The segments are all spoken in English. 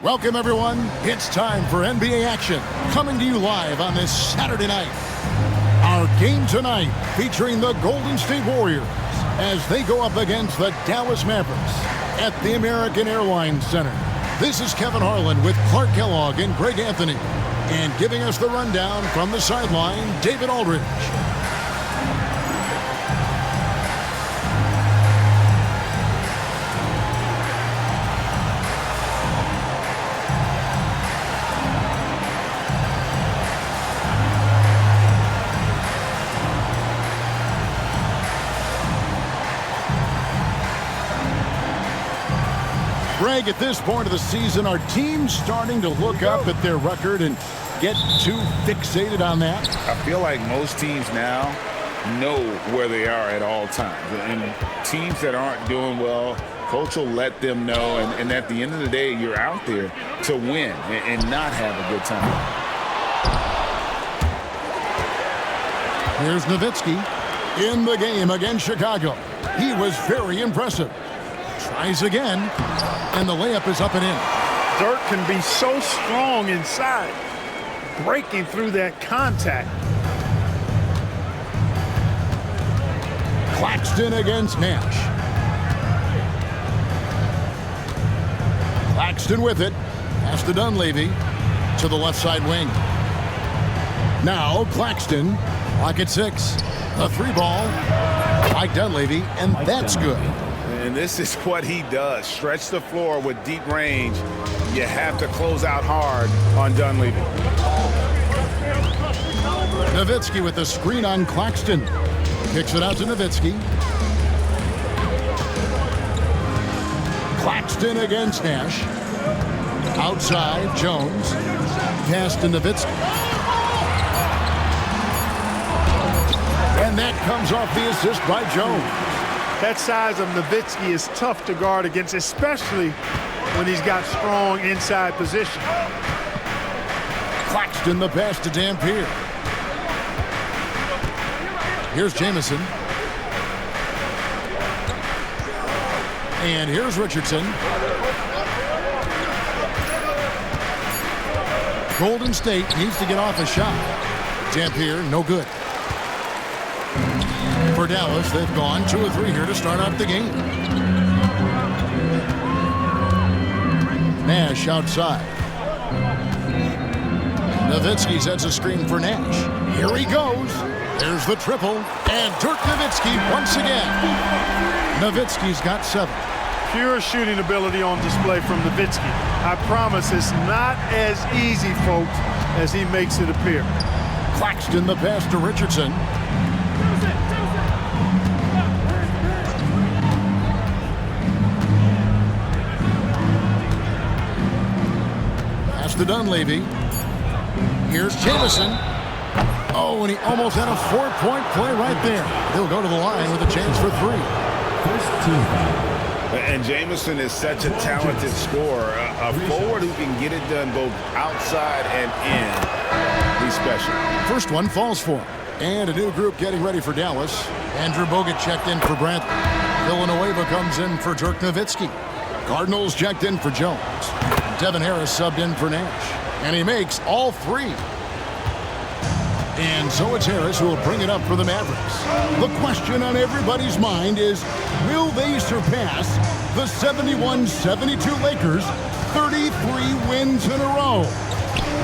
Welcome, everyone. It's time for NBA action, coming to you live on this Saturday night. Our game tonight featuring the Golden State Warriors as they go up against the Dallas Mavericks at the American Airlines Center. This is Kevin Harlan with Clark Kellogg and Greg Anthony. And giving us the rundown from the sideline, David Aldridge. Greg, at this point of the season, are teams starting to look up at their record and get too fixated on that? I feel like most teams now know where they are at all times. And teams that aren't doing well, coach will let them know. And at the end of the day, you're out there to win and not have a good time. Here's Nowitzki in the game against Chicago. He was very impressive. Tries again, and the layup is up and in. Dirk can be so strong inside, breaking through that contact. Claxton against Nash. Claxton with it. Pass to Dunleavy to the left side wing. Now Claxton, lock at 6. The 3 ball by Dunleavy, and that's good. And this is what he does. Stretch the floor with deep range. You have to close out hard on Dunleavy. Nowitzki with the screen on Claxton. Kicks it out to Nowitzki. Claxton against Nash. Outside, Jones. Pass to Nowitzki. And that comes off the assist by Jones. That size of Nowitzki is tough to guard against, especially when he's got strong inside position. Claxton the pass to Dampier. Here's Jamison. And here's Richardson. Golden State needs to get off a shot. Dampier, no good. For Dallas, they've gone 2 of 3 here to start out the game. Nash outside. Nowitzki sets a screen for Nash. Here he goes. There's the triple. And Dirk Nowitzki once again. Nowitzki's got 7. Pure shooting ability on display from Nowitzki. I promise it's not as easy, folks, as he makes it appear. Claxton the pass to Richardson. To Dunleavy. Here's Jamison. Oh, and he almost had a 4-point play right there. He'll go to the line with a chance for 3. And Jamison is such a talented scorer. A forward who can get it done both outside and in. He's special. First one falls for him. And a new group getting ready for Dallas. Andrew Bogut checked in for Bradley. Villanueva comes in for Dirk Nowitzki. Cardinals checked in for Jones. Devin Harris subbed in for Nash, and he makes all 3. And so it's Harris who will bring it up for the Mavericks. The question on everybody's mind is, will they surpass the 71-72 Lakers, 33 wins in a row?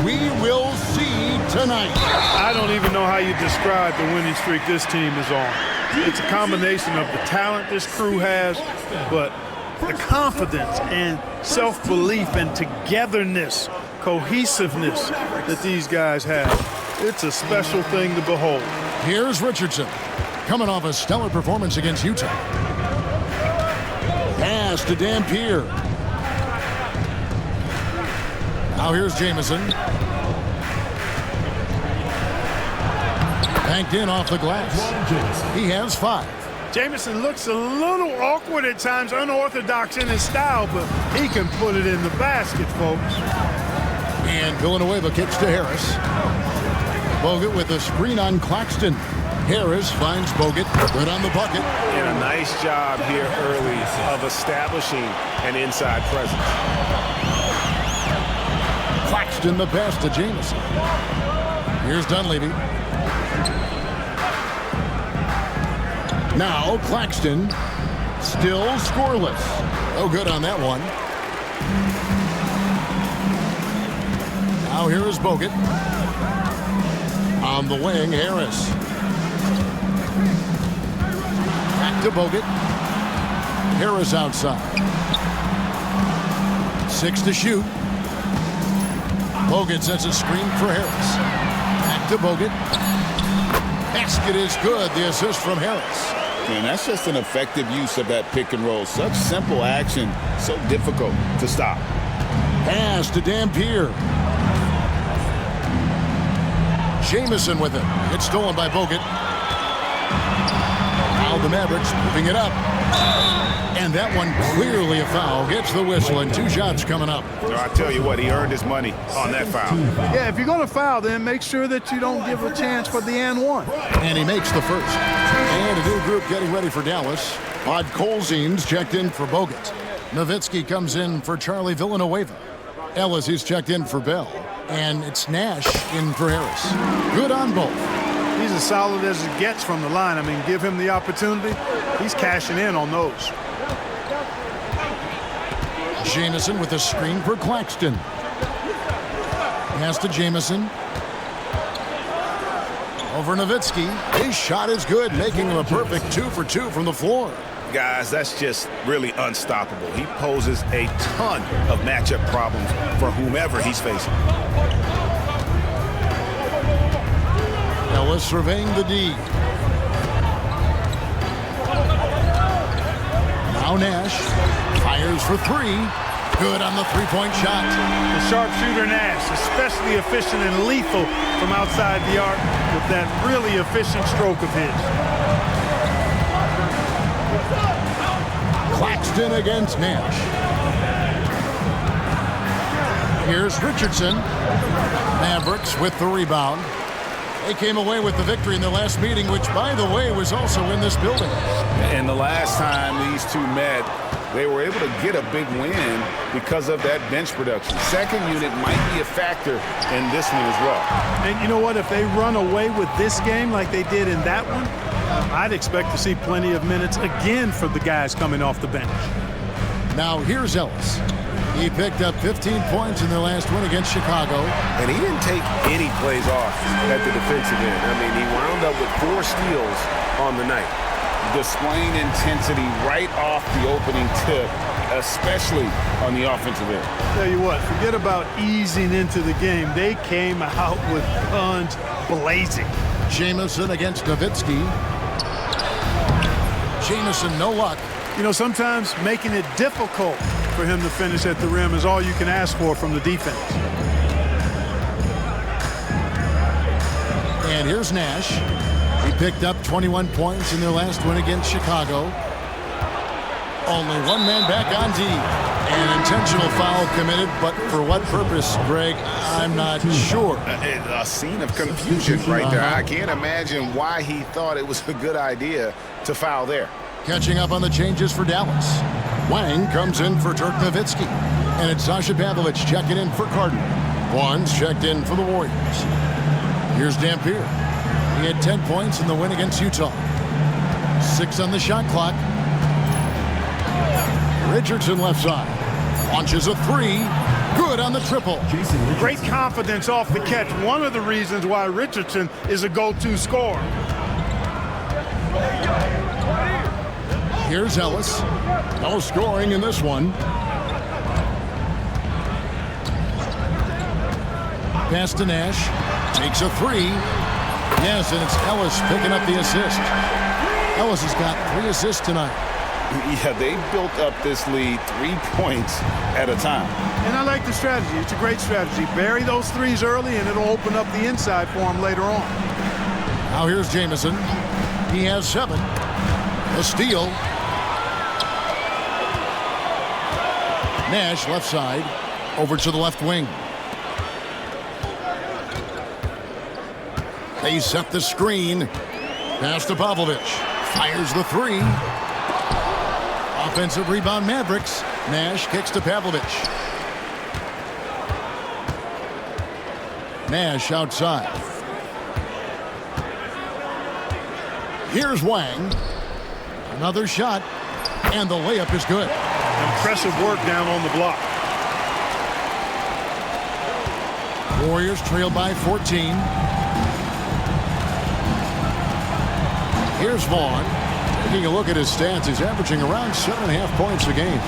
We will see tonight. I don't even know how you describe the winning streak this team is on. It's a combination of the talent this crew has, but the confidence and self-belief and togetherness, cohesiveness that these guys have. It's a special thing to behold. Here's Richardson, coming off a stellar performance against Utah. Pass to Dampier. Now here's Jamison. Banked in off the glass. He has 5. Jamison looks a little awkward at times, unorthodox in his style, but he can put it in the basket, folks. And Villanueva kicks to Harris. Bogut with a screen on Claxton. Harris finds Bogut, good on the bucket. And a nice job here early of establishing an inside presence. Claxton the pass to Jamison. Here's Dunleavy. Now Claxton, still scoreless. No good on that one. Now here is Bogut. On the wing, Harris. Back to Bogut. Harris outside. 6 to shoot. Bogut sets a screen for Harris. Back to Bogut. Basket is good. The assist from Harris. And that's just an effective use of that pick and roll. Such simple action, so difficult to stop. Pass to Dampier. Jamison with it. It's stolen by Bogut. Now the Mavericks moving it up. And that one clearly a foul. Gets the whistle and 2 shots coming up. I tell you what, he earned his money on that foul. Yeah, if you're going to foul, then make sure that you don't give a chance for the and one. And he makes the first. And a new group getting ready for Dallas. Podkolzien's checked in for Bogut. Nowitzki comes in for Charlie Villanueva. Ellis is checked in for Bell. And it's Nash in for Harris. Good on both. He's as solid as it gets from the line. I mean, give him the opportunity. He's cashing in on those. Jamison with a screen for Claxton. Pass to Jamison. Over Nowitzki. His shot is good, making him a perfect 2 for 2 from the floor. Guys, that's just really unstoppable. He poses a ton of matchup problems for whomever he's facing. Ellis surveying the D. Now Nash fires for 3. Good on the three-point shot. The sharpshooter Nash, especially efficient and lethal from outside the arc with that really efficient stroke of his. Claxton against Nash. Here's Richardson. Mavericks with the rebound. They came away with the victory in their last meeting, which, by the way, was also in this building. And the last time these two met, they were able to get a big win because of that bench production. Second unit might be a factor in this one as well. And you know what? If they run away with this game like they did in that one, I'd expect to see plenty of minutes again for the guys coming off the bench. Now here's Ellis. He picked up 15 points in their last win against Chicago. And he didn't take any plays off at the defensive end. I mean, he wound up with 4 steals on the night. Displaying intensity right off the opening tip, especially on the offensive end. Tell you what, forget about easing into the game. They came out with guns blazing. Jamison against Nowitzki. Jamison, no luck. You know, sometimes making it difficult for him to finish at the rim is all you can ask for from the defense. And here's Nash. He picked up 21 points in their last win against Chicago. Only one man back on D. An intentional foul committed, but for what purpose, Greg, I'm not sure. A scene of confusion right there. I can't imagine why he thought it was a good idea to foul there. Catching up on the changes for Dallas. Wang comes in for Dirk Nowitzki. And it's Sasha Pavlovich checking in for Carden. Barnes checked in for the Warriors. Here's Dampier. He had 10 points in the win against Utah. 6 on the shot clock. Richardson left side. Launches a 3. Good on the triple. Great confidence off the catch. One of the reasons why Richardson is a go-to scorer. Here's Ellis. No scoring in this one. Pass to Nash. Takes a 3. Yes, and it's Ellis picking up the assist. Ellis has got 3 assists tonight. Yeah, they built up this lead 3 points at a time. And I like the strategy. It's a great strategy. Bury those threes early, and it'll open up the inside for him later on. Now here's Jamison. He has 7. A steal. Nash left side. Over to the left wing. They set the screen. Pass to Pavlovich. Fires the 3. Offensive rebound Mavericks. Nash kicks to Pavlovich. Nash outside. Here's Wang. Another shot. And the layup is good. Impressive work down on the block. Warriors trail by 14. Here's Vaughn. Taking a look at his stats, he's averaging around 7.5 points a game.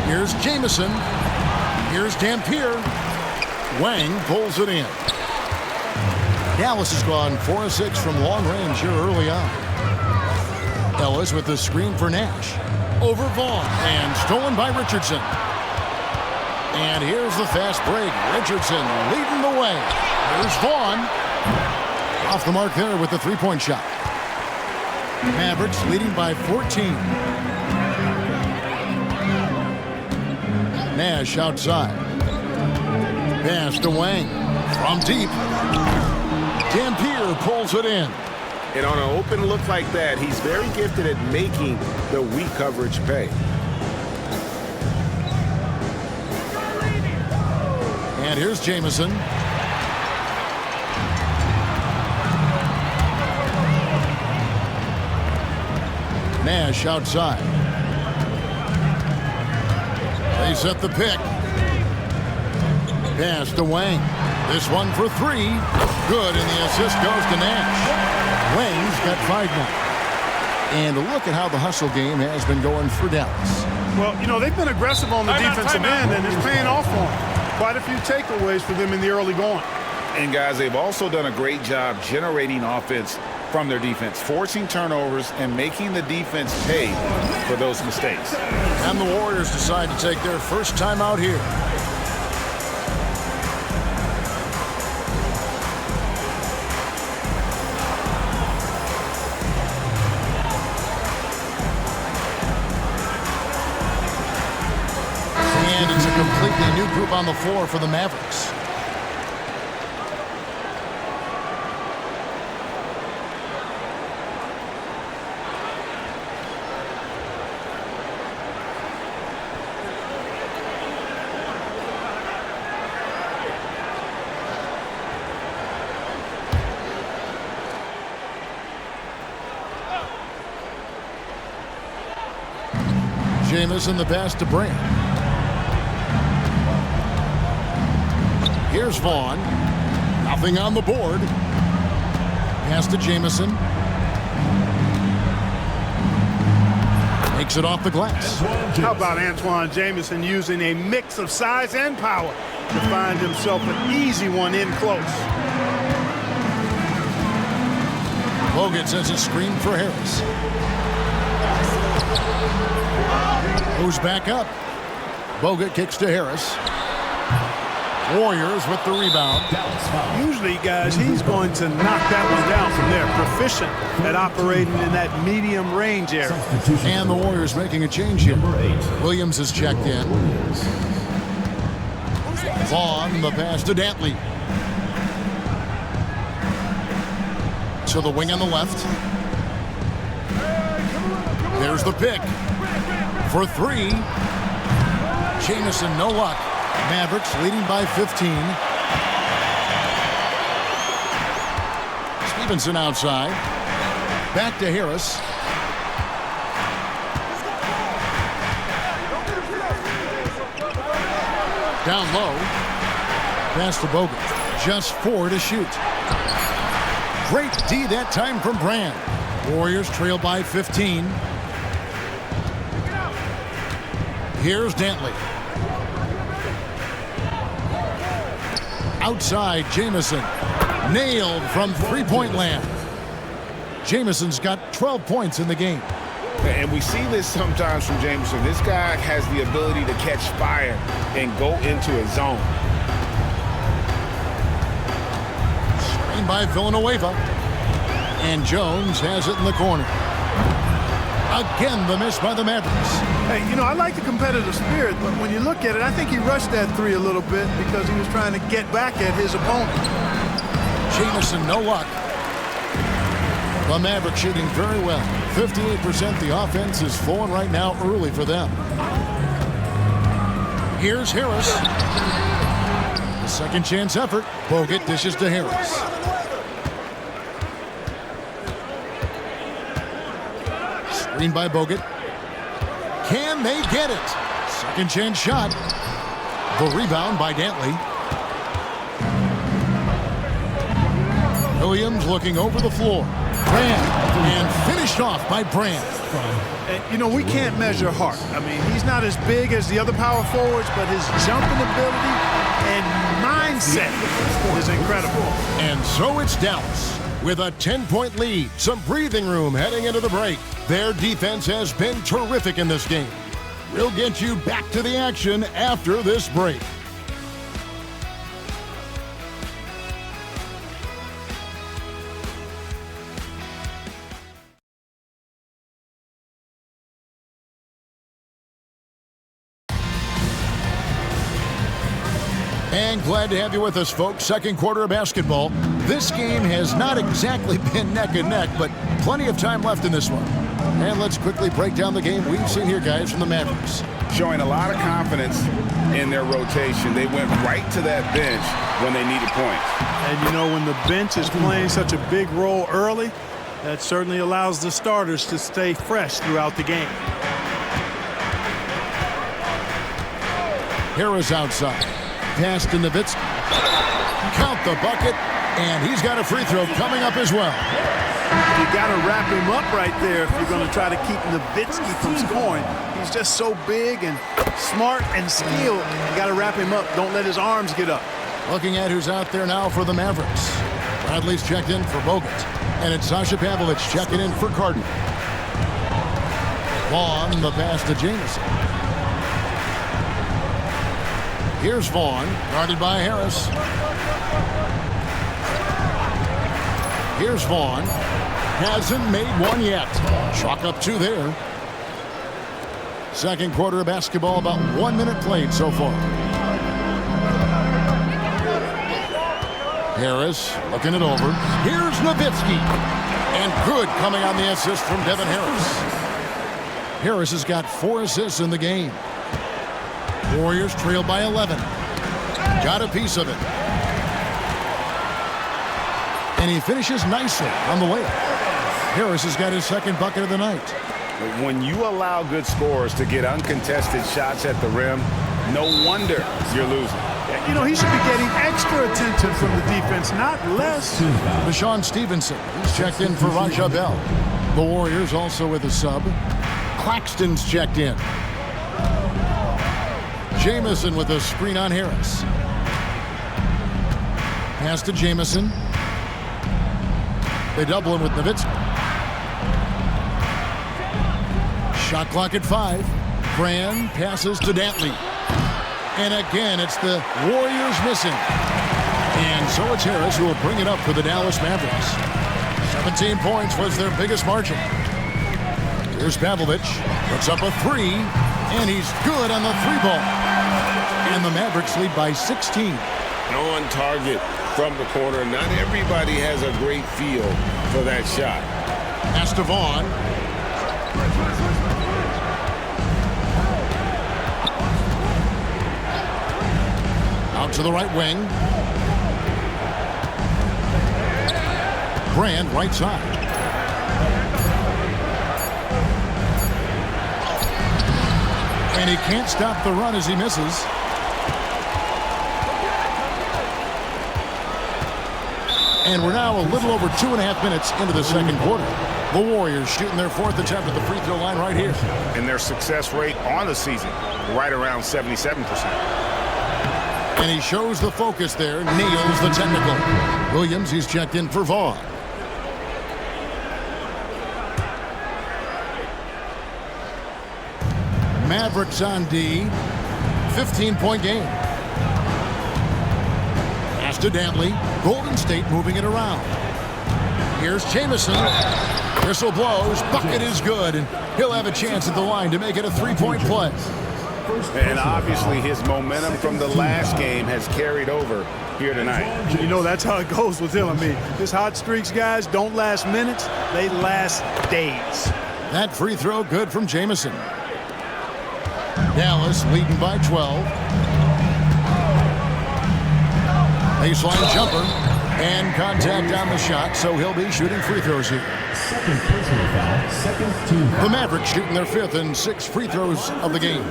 Here's Jamison. Here's Dampier. Wang pulls it in. Dallas has gone 4 of 6 from long range here early on. Ellis with the screen for Nash. Over Vaughn and stolen by Richardson. And here's the fast break. Richardson leading the way. Here's Vaughn. Off the mark there with the three-point shot. Mavericks leading by 14. Nash outside. Pass to Wang. From deep. Dampier pulls it in. And on an open look like that, he's very gifted at making the weak coverage pay. And here's Jamison. Nash outside. They set the pick. Pass to Wang. This one for three. Good, and the assist goes to Nash. Wang's got 5 now. And look at how the hustle game has been going for Dallas. Well, you know, they've been aggressive on the defensive end, and it's paying off for them. Quite a few takeaways for them in the early going. And, guys, they've also done a great job generating offense from their defense, forcing turnovers and making the defense pay for those mistakes. And the Warriors decide to take their first time out here. And it's a completely new group on the floor for the Mavericks. Jamison the pass to Brand. Here's Vaughn. Nothing on the board. Pass to Jamison. Makes it off the glass. How about Antoine Jamison using a mix of size and power to find himself an easy one in close. Bogut sends a screen for Harris. Who's back up? Bogut kicks to Harris. Warriors with the rebound. Usually, guys, he's going to knock that one down from there. Proficient at operating in that medium range area. And the Warriors making a change here. Williams is checked in. Vaughn, the pass to Dantley. To the wing on the left. There's the pick. For three. Jamison, no luck. Mavericks leading by 15. Stevenson outside. Back to Harris. Down low. Pass to Bogut. Just 4 to shoot. Great D that time from Brand. Warriors trail by 15. Here's Dantley. Outside, Jamison. Nailed from three-point land. Jamison's got 12 points in the game. And we see this sometimes from Jamison. This guy has the ability to catch fire and go into a zone. Screen by Villanueva. And Jones has it in the corner. Again, the miss by the Mavericks. Hey, you know, I like the competitive spirit, but when you look at it, I think he rushed that three a little bit because he was trying to get back at his opponent. Jamison, no luck. The Mavericks shooting very well. 58%. The offense is flowing right now early for them. Here's Harris. The Second chance effort. Bogut dishes to Harris. Screen by Bogut. Can they get it? Second chance shot. The rebound by Dantley. Williams looking over the floor. Brand. And finished off by Brand. And, you know, we can't measure Hart. I mean, he's not as big as the other power forwards, but his jumping ability and mindset is incredible. And so it's Dallas with a 10-point lead. Some breathing room heading into the break. Their defense has been terrific in this game. We'll get you back to the action after this break. And glad to have you with us, folks. Second quarter of basketball. This game has not exactly been neck and neck, but plenty of time left in this one. And let's quickly break down the game we've seen here, guys, from the Mavericks. Showing a lot of confidence in their rotation. They went right to that bench when they needed points. And, you know, when the bench is playing such a big role early, that certainly allows the starters to stay fresh throughout the game. Harris outside. Pass to Nowitzki. Count the bucket, and he's got a free throw coming up as well. You got to wrap him up right there if you're going to try to keep Nowitzki from scoring. He's just so big and smart and skilled. You got to wrap him up. Don't let his arms get up. Looking at who's out there now for the Mavericks. Bradley's checked in for Bogut, and it's Sasha Pavlovich checking in for Carden. Vaughn, the pass to Jamison. Here's Vaughn, guarded by Harris. Here's Vaughn. Hasn't made one yet. Chalk up two there. Second quarter of basketball, about 1 minute played so far. Harris looking it over. Here's Nowitzki. And good coming on the assist from Devin Harris. Harris has got 4 assists in the game. Warriors trail by 11. Got a piece of it. And he finishes nicely on the layup. Harris has got his second bucket of the night. When you allow good scorers to get uncontested shots at the rim, no wonder you're losing. You know, he should be getting extra attention from the defense, not less. Deshaun Stevenson, he's checked in for Raja Bell. The Warriors also with a sub. Claxton's checked in. Jamison with a screen on Harris. Pass to Jamison. They double him with Nowitzki. Shot clock at 5. Brand passes to Dantley. And again, it's the Warriors missing. And so it's Harris who will bring it up for the Dallas Mavericks. 17 points was their biggest margin. Here's Pavlovich. Puts up a 3. And he's good on the 3-ball. And the Mavericks lead by 16. On target from the corner. Not everybody has a great feel for that shot. Pass to Vaughn. Out to the right wing. Brand right side. And he can't stop the run as he misses. And we're now a little over 2.5 minutes into the second quarter. The Warriors shooting their 4th attempt at the free throw line right here. And their success rate on the season, right around 77%. And he shows the focus there, nails the technical. Williams, he's checked in for Vaughn. Mavericks on D. 15-point game. Pass to Dantley. Golden State moving it around. Here's Jamison. Whistle blows. Bucket is good. And he'll have a chance at the line to make it a 3-point play. And obviously his momentum from the last game has carried over here tonight. You know, that's how it goes with him. I mean, his hot streaks, guys, don't last minutes. They last days. That free throw good from Jamison. Dallas leading by 12. Baseline jumper and contact on the shot, so he'll be shooting free throws here. Second personal foul, second team foul. The Mavericks shooting their 5th and 6th free throws of the game.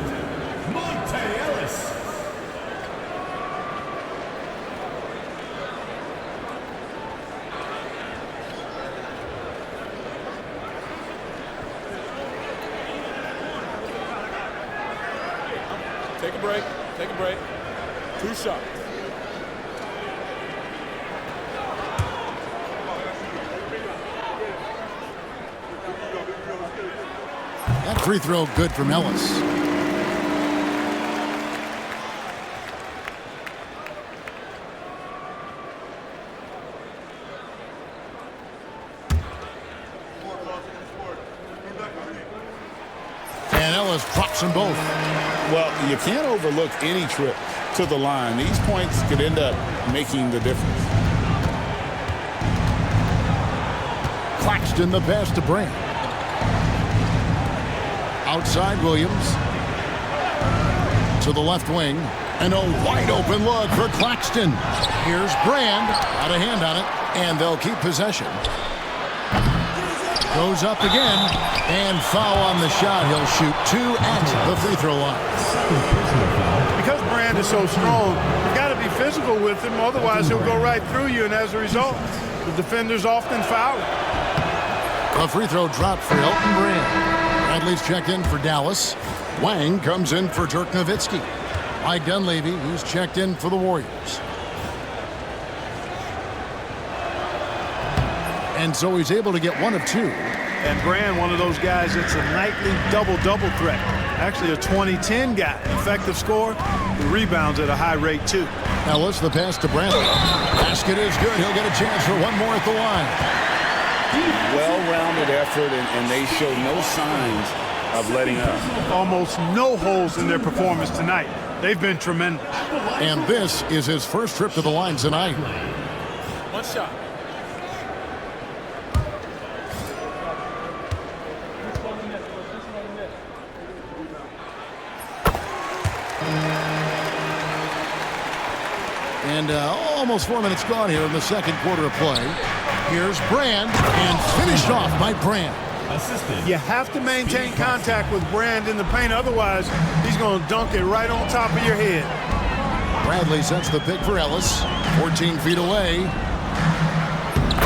Take a break. Take a break. 2 shots. That free throw good from Ellis. And Ellis drops them both. Well, you can't overlook any trip to the line. These points could end up making the difference. Claxton the pass to Brand. Outside Williams. To the left wing. And a wide open look for Claxton. Here's Brand. Out of hand on it. And they'll keep possession. Goes up again. And foul on the shot. He'll shoot 2 at the free throw line. Because Brand is so strong, you've got to be physical with him. Otherwise, he'll go right through you. And as a result, the defenders often foul. A free throw dropped for Elton Brand. Bradley's checked in for Dallas. Wang comes in for Dirk Nowitzki. Mike Dunleavy, who's checked in for the Warriors. And so he's able to get 1 of 2. And Brand, one of those guys that's a nightly double-double threat. Actually a 20-10 guy. Effective score, the rebounds at a high rate too. Ellis, the pass to Bradley. Basket is good. He'll get a chance for 1 more at the line. Well-rounded effort, and they show no signs of letting up. Almost no holes in their performance tonight. They've been tremendous. And this is his first trip to the line tonight. 1 shot. And almost 4 minutes gone here in the second quarter of play. Here's Brand, and finished off by Brand. You have to maintain contact with Brand in the paint, otherwise he's going to dunk it right on top of your head. Bradley sets the pick for Ellis, 14 feet away.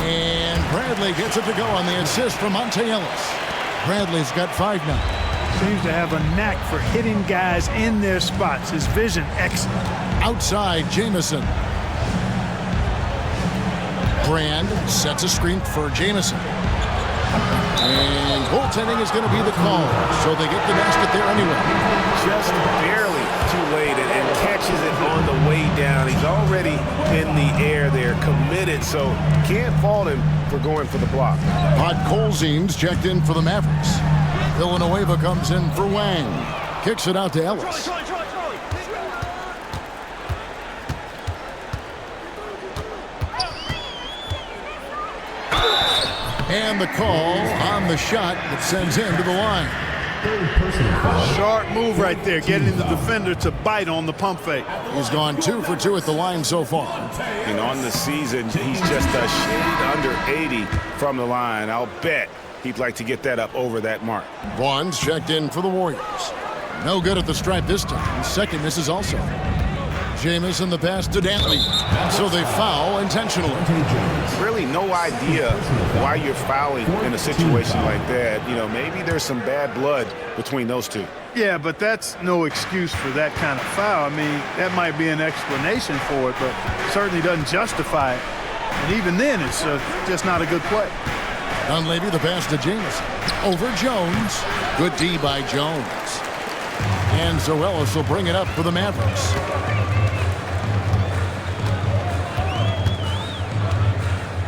And Bradley gets it to go on the assist from Monte Ellis. Bradley's got 5 now. Seems to have a knack for hitting guys in their spots. His vision excellent. Outside Jamison. Brand sets a screen for Jamison. And goaltending is going to be the call. So they get the basket there anyway. Just barely too late and catches it on the way down. He's already in the air there, committed, so can't fault him for going for the block. Podkolzin's checked in for the Mavericks. Villanueva comes in for Wang. Kicks it out to Ellis. And the call on the shot that sends him to the line. Sharp move right there, getting the defender to bite on the pump fake. He's gone 2 for 2 at the line so far. And on the season, he's just a shade under 80 from the line. I'll bet he'd like to get that up over that mark. Vaughn's checked in for the Warriors. No good at the stripe this time. Second misses also. Jamison the pass to Dantley. So they foul intentionally. Really no idea why you're fouling in a situation like that. You know, maybe there's some bad blood between those two. Yeah, but that's no excuse for that kind of foul. I mean, that might be an explanation for it, but certainly doesn't justify it. And even then, it's just not a good play. Dunleavy the pass to Jamison. Over Jones. Good D by Jones. And so Ellis will bring it up for the Mavericks.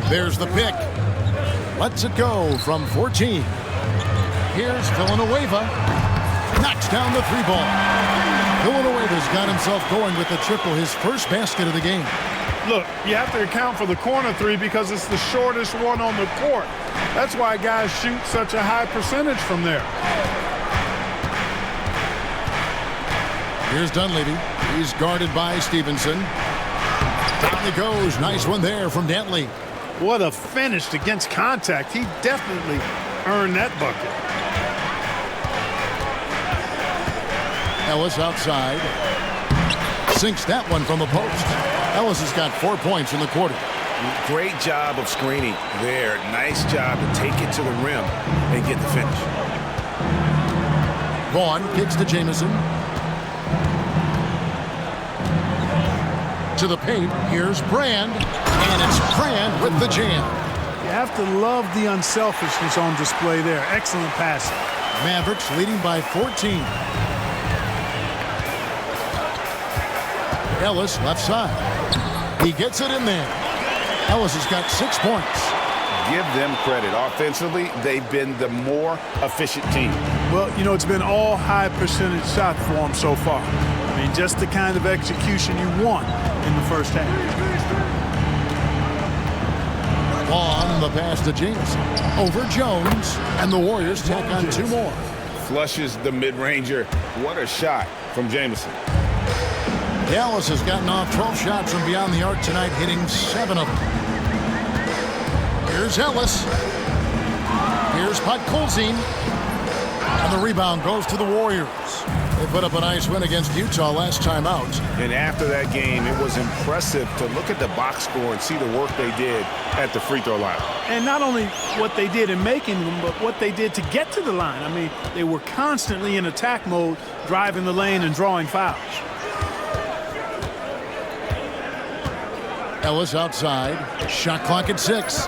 There's the pick. Lets it go from 14. Here's Villanueva. Knocks down the 3-ball. Villanueva's got himself going with the triple, his first basket of the game. Look, you have to account for the corner 3 because it's the shortest one on the court. That's why guys shoot such a high percentage from there. Here's Dunleavy. He's guarded by Stevenson. Down it goes. Nice one there from Dantley. What a finish against contact. He definitely earned that bucket. Ellis outside. Sinks that one from the post. Ellis has got 4 points in the quarter. Great job of screening there. Nice job to take it to the rim and get the finish. Vaughn kicks to Jamison. To the paint. Here's Brand. And it's Brand with the jam. You have to love the unselfishness on display there. Excellent passing. Mavericks leading by 14. Ellis left side. He gets it in there. Ellis has got 6 points. Give them credit. Offensively, they've been the more efficient team. Well, you know, it's been all high percentage shots for them so far. I mean, just the kind of execution you want in the first half. On the pass to Jameson. Over Jones. And the Warriors tack on 2 more. Flushes the mid-ranger. What a shot from Jamison. Dallas has gotten off 12 shots from beyond the arc tonight, hitting 7 of them. Here's Ellis. Here's Podkolzin. And the rebound goes to the Warriors. They put up a nice win against Utah last time out. And after that game, it was impressive to look at the box score and see the work they did at the free throw line. And not only what they did in making them, but what they did to get to the line. I mean, they were constantly in attack mode, driving the lane and drawing fouls. Ellis outside. Shot clock at 6.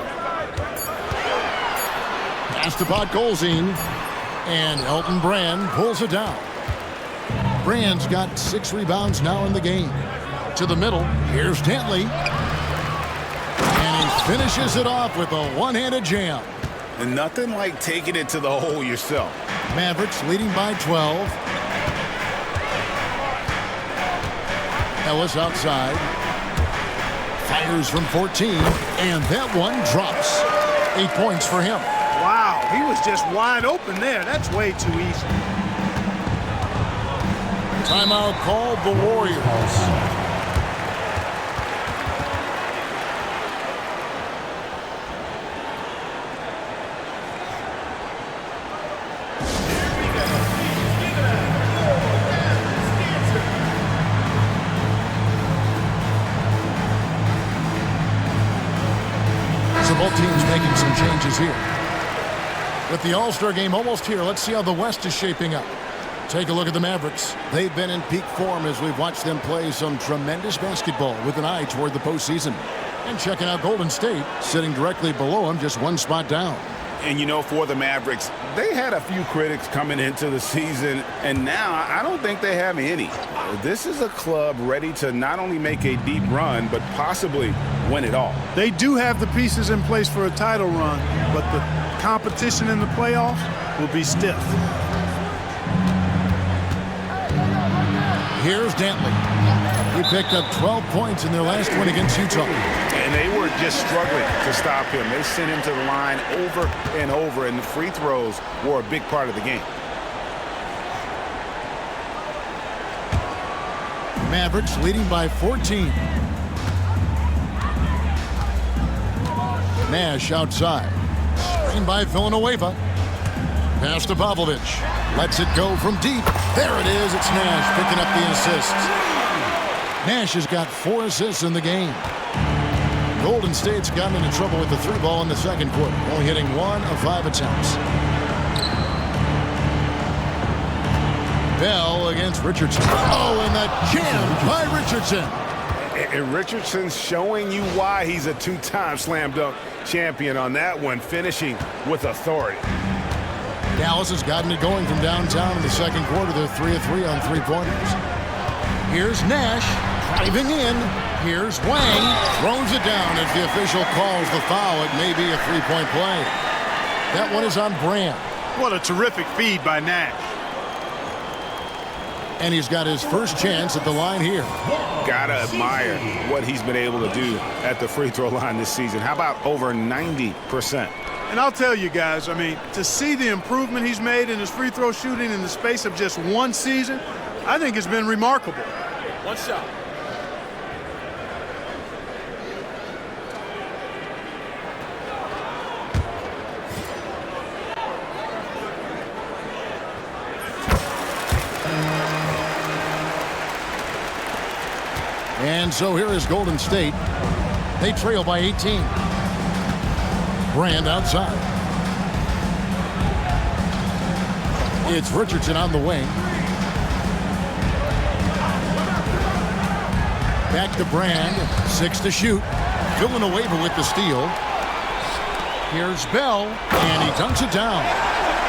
Pass to Podkolzin. And Elton Brand pulls it down. Brand's got 6 rebounds now in the game. To the middle. Here's Dantley. And he finishes it off with a one-handed jam. And nothing like taking it to the hole yourself. Mavericks leading by 12. Ellis outside. Fires from 14. And that one drops. 8 points for him. Wow, he was just wide open there. That's way too easy. Timeout called the Warriors. So both teams making some changes here. With the All-Star game almost here, let's see how the West is shaping up. Take a look at the Mavericks. They've been in peak form as we've watched them play some tremendous basketball with an eye toward the postseason. And checking out Golden State, sitting directly below them, just 1 spot down. And, you know, for the Mavericks, they had a few critics coming into the season, and now I don't think they have any. This is a club ready to not only make a deep run, but possibly win it all. They do have the pieces in place for a title run, but the competition in the playoffs will be stiff. Here's Dantley. He picked up 12 points in their last win against Utah. And they were just struggling to stop him. They sent him to the line over and over, and the free throws were a big part of the game. Mavericks leading by 14. Nash outside. Screen by Villanueva. Pass to Pavlovich. Lets it go from deep. There it is. It's Nash picking up the assist. Nash has got 4 assists in the game. Golden State's gotten into trouble with the 3 ball in the second quarter, only hitting 1 of 5 attempts. Bell against Richardson. Oh, and the jam by Richardson. And Richardson's showing you why he's a 2-time slam dunk champion on that one, finishing with authority. Dallas has gotten it going from downtown in the second quarter. They're 3 of 3 on 3-pointers. Here's Nash driving in. Here's Wang. Throws it down as the official calls the foul. It may be a 3-point play. That one is on Brand. What a terrific feed by Nash. And he's got his first chance at the line here. Gotta admire what he's been able to do at the free throw line this season. How about over 90%? And I'll tell you guys, I mean, to see the improvement he's made in his free throw shooting in the space of just 1 season, I think it's been remarkable. 1 shot. And so here is Golden State. They trail by 18. Brand outside. It's Richardson on the wing. Back to Brand. 6 to shoot. Villanueva with the steal. Here's Bell, and he dunks it down.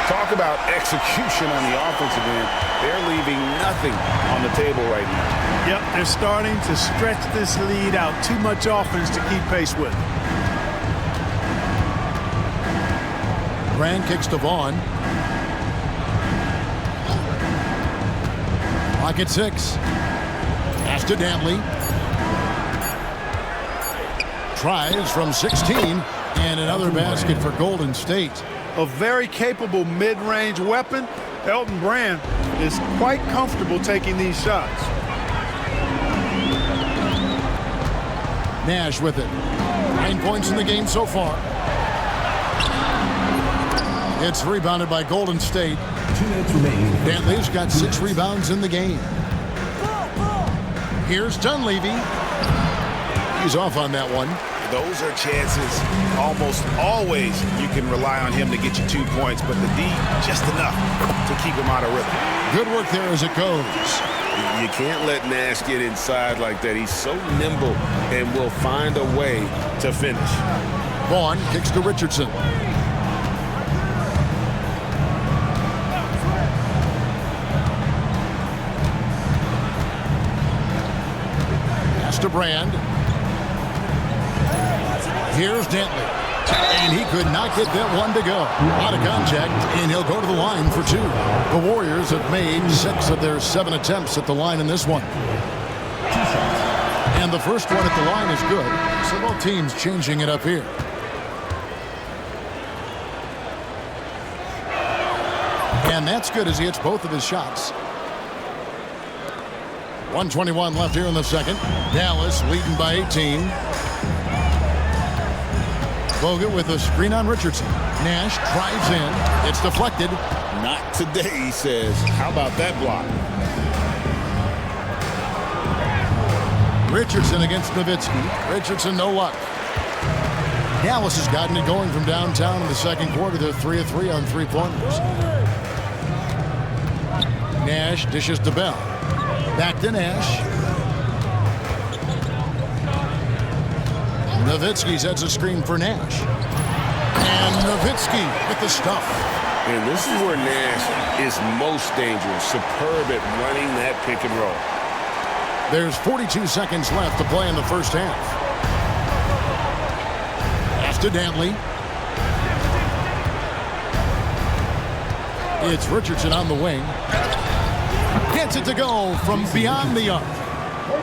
Talk about execution on the offensive end. They're leaving nothing on the table right now. Yep, they're starting to stretch this lead out. Too much offense to keep pace with. Brand kicks to Vaughn. Clock at 6. Pass to Dantley. Tries from 16, and another basket for Golden State. A very capable mid-range weapon. Elton Brand is quite comfortable taking these shots. Nash with it. 9 points in the game so far. It's rebounded by Golden State. 2 minutes remaining. Dantley's got 6 rebounds in the game. Here's Dunleavy. He's off on that one. Those are chances almost always you can rely on him to get you 2 points, but the D just enough to keep him out of rhythm. Good work there as it goes. You can't let Nash get inside like that. He's so nimble and will find a way to finish. Vaughn kicks to Richardson. Pass to Brand. Here's Dantley. And he could not get that one to go. Out of contact, and he'll go to the line for 2. The Warriors have made 6 of their 7 attempts at the line in this one. And the first one at the line is good. So both teams changing it up here. And that's good as he hits both of his shots. 1:21 left here in the second. Dallas leading by 18. Bogut with a screen on Richardson. Nash drives in. It's deflected. Not today, he says. How about that block? Richardson against Nowitzki. Richardson, no luck. Dallas has gotten it going from downtown in the second quarter. They're 3 of 3 on 3-pointers. Nash dishes to Bell. Back to Nash. Nowitzki sets a screen for Nash. And Nowitzki with the stuff. And this is where Nash is most dangerous. Superb at running that pick and roll. There's 42 seconds left to play in the first half. Pass to Dantley. It's Richardson on the wing. Gets it to go from beyond the arc.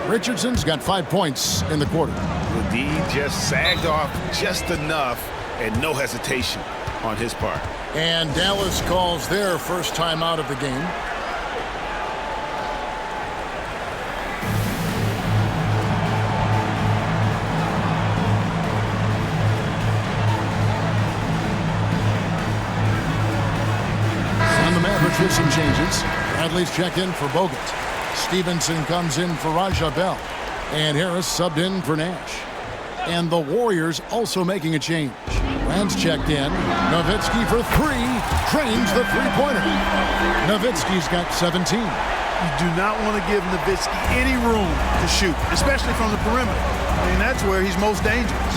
Richardson's got 5 points in the quarter. The D just sagged off just enough and no hesitation on his part. And Dallas calls their first time out of the game. And the Mavericks with some changes. Bradley's checked in for Bogut. Stevenson comes in for Raja Bell. And Harris subbed in for Nash. And the Warriors also making a change. Rand's checked in. Nowitzki for 3. Trains the three-pointer. Nowitzki's got 17. You do not want to give Nowitzki any room to shoot, especially from the perimeter. I mean, that's where he's most dangerous.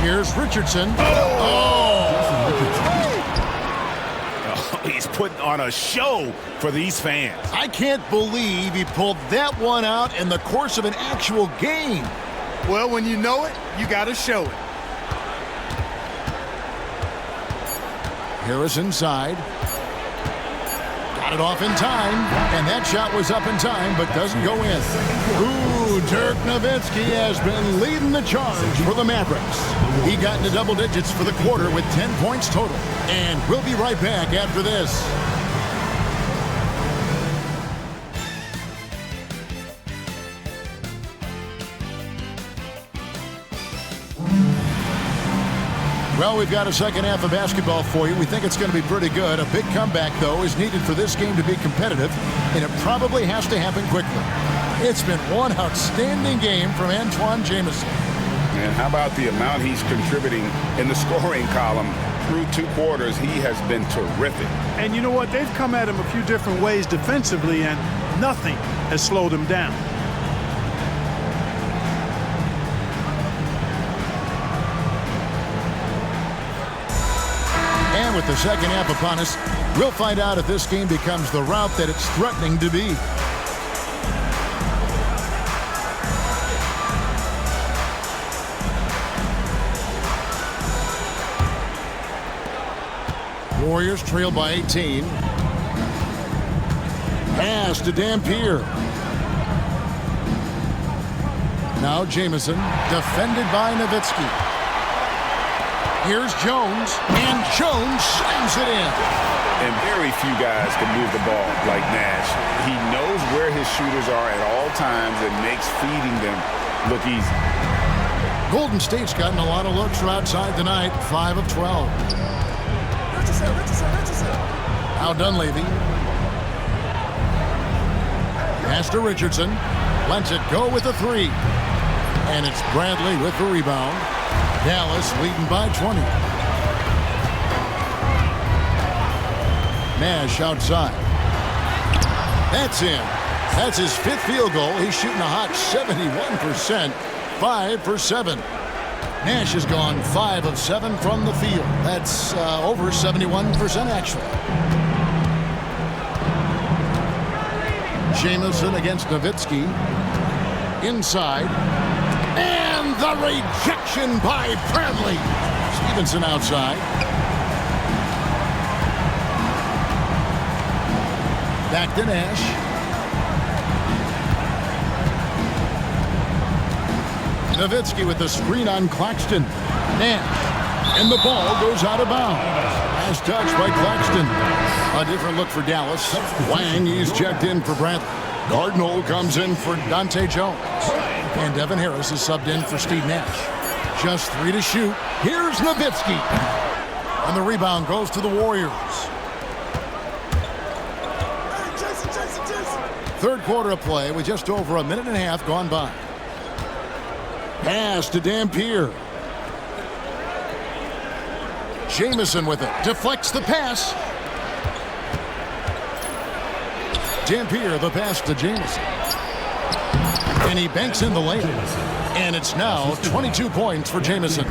Here's Richardson. He's putting on a show for these fans. I can't believe he pulled that one out in the course of an actual game. Well, when you know it, you got to show it. Harris inside. Got it off in time. And that shot was up in time, but doesn't go in. Ooh, Dirk Nowitzki has been leading the charge for the Mavericks. He got into double digits for the quarter with 10 points total. And we'll be right back after this. Well, we've got a second half of basketball for you. We think it's going to be pretty good. A big comeback, though, is needed for this game to be competitive, and it probably has to happen quickly. It's been one outstanding game from Antoine Jamison. And how about the amount he's contributing in the scoring column? Through 2 quarters, he has been terrific. And you know what? They've come at him a few different ways defensively, and nothing has slowed him down. And with the second half upon us, we'll find out if this game becomes the route that it's threatening to be. Warriors trail by 18. Pass to Dampier. Now Jamison, defended by Nowitzki. Here's Jones, and Jones slams it in. And very few guys can move the ball like Nash. He knows where his shooters are at all times and makes feeding them look easy. Golden State's gotten a lot of looks from outside tonight, 5 of 12. Now Dunleavy. Pass to Richardson. Lets it go with a 3. And it's Bradley with the rebound. Dallas leading by 20. Nash outside. That's in. That's his 5th field goal. He's shooting a hot 71%. 5 for 7. Nash has gone 5 of 7 from the field. That's over 71% actually. Jamison against Nowitzki. Inside. And the rejection by Bradley. Stevenson outside. Back to Nash. Nowitzki with the screen on Claxton. Nash. And the ball goes out of bounds. Last touch by Claxton. A different look for Dallas. Wang, he's checked in for Bradley. Cardinal comes in for Dante Jones. And Devin Harris is subbed in for Steve Nash. Just 3 to shoot. Here's Nowitzki. And the rebound goes to the Warriors. Third quarter of play with just over a minute and a half gone by. Pass to Dampier. Jamison with it. Deflects the pass. Dampier, the pass to Jamison. And he banks in the layup. And it's now 22 points for Jamison.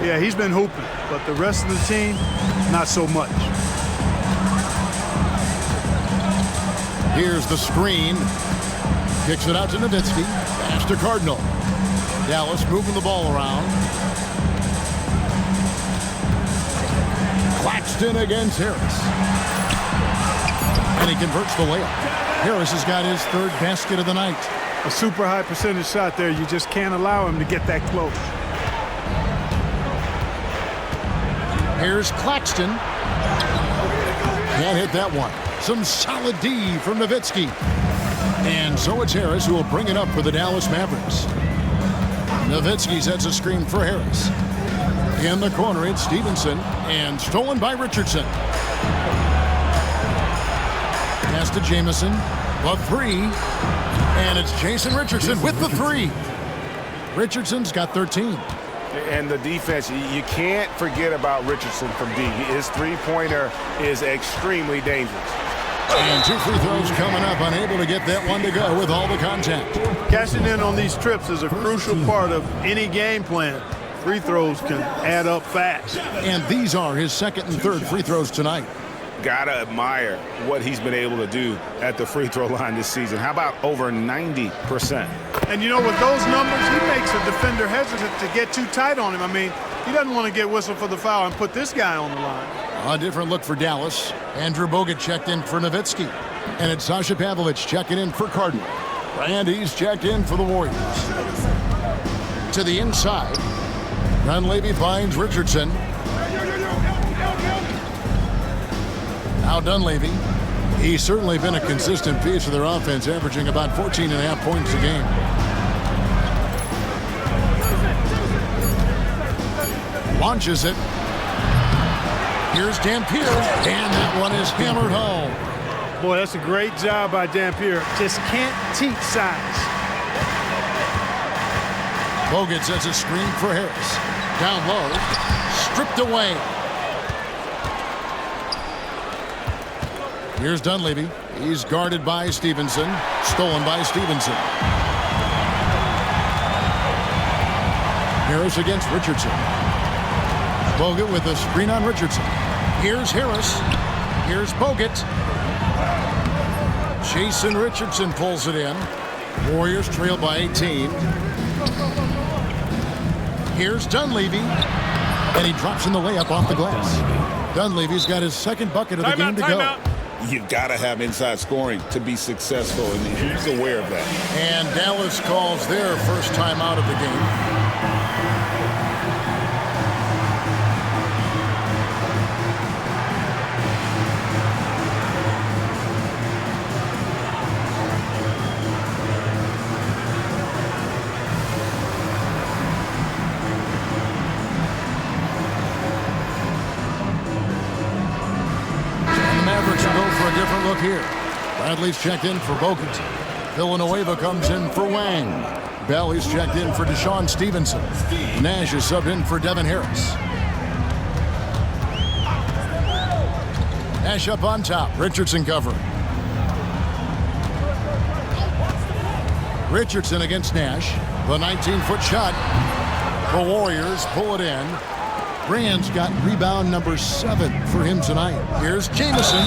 Yeah, he's been hooping, but the rest of the team, not so much. Here's the screen. Kicks it out to Nowitzki. Pass to Cardinal. Dallas moving the ball around. Claxton against Harris. And he converts the layup. Harris has got his 3rd basket of the night. A super high percentage shot there. You just can't allow him to get that close. Here's Claxton. Can't hit that one. Some solid D from Nowitzki. And so it's Harris who will bring it up for the Dallas Mavericks. Nowitzki sets a screen for Harris. In the corner, it's Stevenson. And stolen by Richardson. Pass to Jamison. A 3. And it's Jason Richardson with the 3. Richardson's got 13. And the defense, you can't forget about Richardson from D. His 3-pointer is extremely dangerous. And 2 free throws coming up, unable to get that one to go with all the contact. Cashing in on these trips is a crucial part of any game plan. Free throws can add up fast. And these are his 2nd and 3rd free throws tonight. Gotta admire what he's been able to do at the free throw line this season. How about over 90%? And you know, with those numbers, he makes a defender hesitant to get too tight on him. I mean, he doesn't want to get whistled for the foul and put this guy on the line. A different look for Dallas. Andrew Bogut checked in for Nowitzki. And it's Sasha Pavlovich checking in for Cardinal. And he's checked in for the Warriors. To the inside. Dunleavy finds Richardson. Now Dunleavy. He's certainly been a consistent piece of their offense, averaging about 14.5 points a game. Launches it. Here's Dampier, and that one is hammered home. Boy, that's a great job by Dampier. Just can't teach size. Bogut sets a screen for Harris. Down low, stripped away. Here's Dunleavy. He's guarded by Stevenson. Stolen by Stevenson. Harris against Richardson. Bogut with a screen on Richardson. Here's Harris. Here's Bogut. Jason Richardson pulls it in. Warriors trail by 18. Here's Dunleavy. And he drops in the layup off the glass. Dunleavy's got his second bucket of the game to go. You've got to have inside scoring to be successful, and he's aware of that. And Dallas calls their first time out of the game. Look here. Bradley's checked in for Bogut. Villanueva comes in for Wang. Bailey's checked in for Deshaun Stevenson. Nash is subbed in for Devin Harris. Nash up on top. Richardson covering. Richardson against Nash. The 19-foot shot. The Warriors pull it in. Brand's got rebound number 7 for him tonight. Here's Jamison.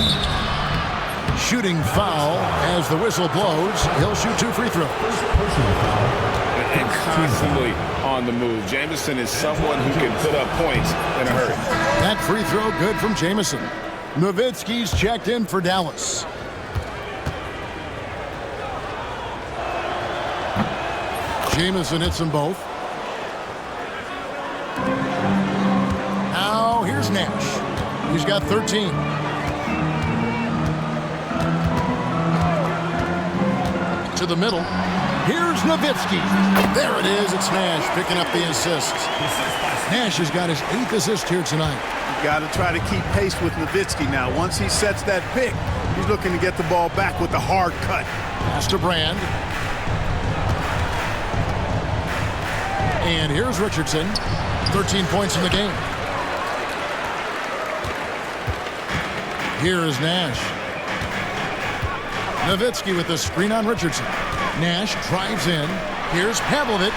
Shooting foul as the whistle blows. He'll shoot 2 free throws. And constantly on the move. Jamison is someone who can put up points in a hurry. That free throw good from Jamison. Nowitzki's checked in for Dallas. Jamison hits them both. Now here's Nash. He's got 13. To the middle. Here's Nowitzki. There it is. It's Nash picking up the assist. Nash has got his 8th assist here tonight. You got to try to keep pace with Nowitzki now. Once he sets that pick, he's looking to get the ball back with a hard cut. Pass to Brand. And here's Richardson. 13 points in the game. Here is Nash. Nowitzki with the screen on Richardson. Nash drives in. Here's Pavlovich.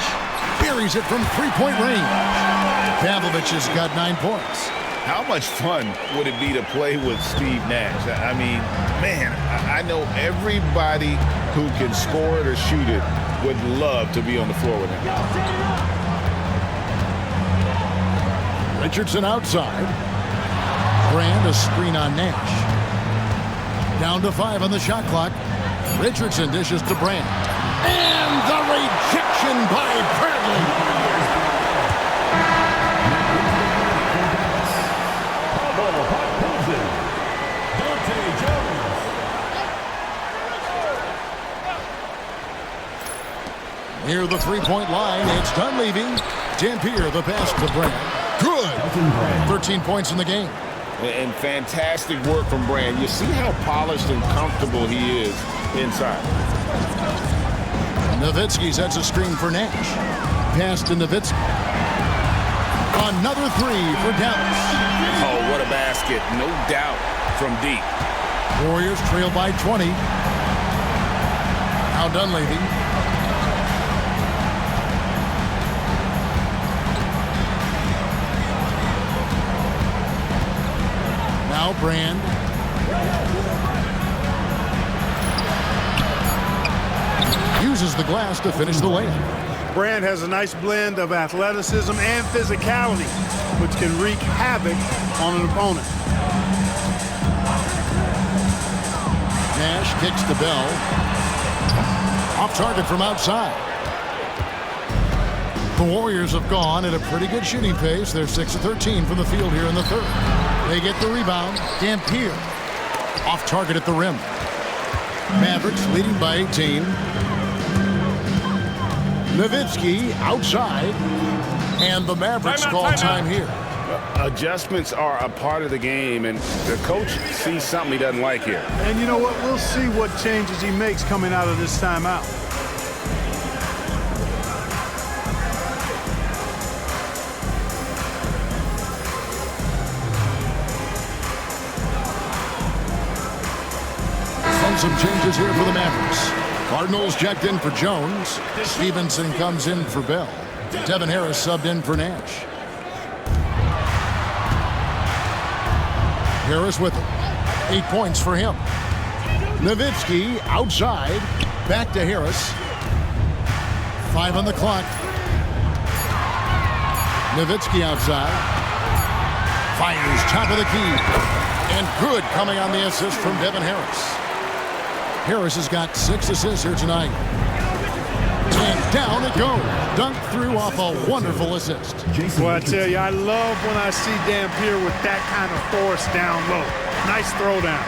Buries it from three-point range. Pavlovich has got 9 points. How much fun would it be to play with Steve Nash? I mean, man, I know everybody who can score it or shoot it would love to be on the floor with him. Richardson outside. Brand a screen on Nash. Down to 5 on the shot clock. Richardson dishes to Brand. And the rejection by Bradley. Near the three-point line, it's Dunleavy. Dampier, the pass to Brand. Good. 13 points in the game. And fantastic work from Brand. You see how polished and comfortable he is inside. Nowitzki sets a screen for Nash. Pass to Nowitzki. Another 3 for Dallas. Oh, what a basket. No doubt from deep. Warriors trail by 20. Now Dunleavy. Now Brand. Uses the glass to finish the layup. Brand has a nice blend of athleticism and physicality, which can wreak havoc on an opponent. Nash kicks to Bell. Off target from outside. The Warriors have gone at a pretty good shooting pace. They're 6 of 13 from the field here in the third. They get the rebound. Dampier off target at the rim. Mavericks leading by 18. Nowitzki outside. And the Mavericks call time here. Adjustments are a part of the game, and the coach sees something he doesn't like here. And you know what? We'll see what changes he makes coming out of this timeout. Some changes here for the Mavericks. Cardinals checked in for Jones. Stevenson comes in for Bell. Devin Harris subbed in for Nash. Harris with it. 8 points for him. Nowitzki outside. Back to Harris. 5 on the clock. Nowitzki outside. Fires top of the key. And good coming on the assist from Devin Harris. Harris has got 6 assists here tonight. And down it goes. Dunked through off a wonderful assist. Well, I tell you, I love when I see Dampier with that kind of force down low. Nice throwdown.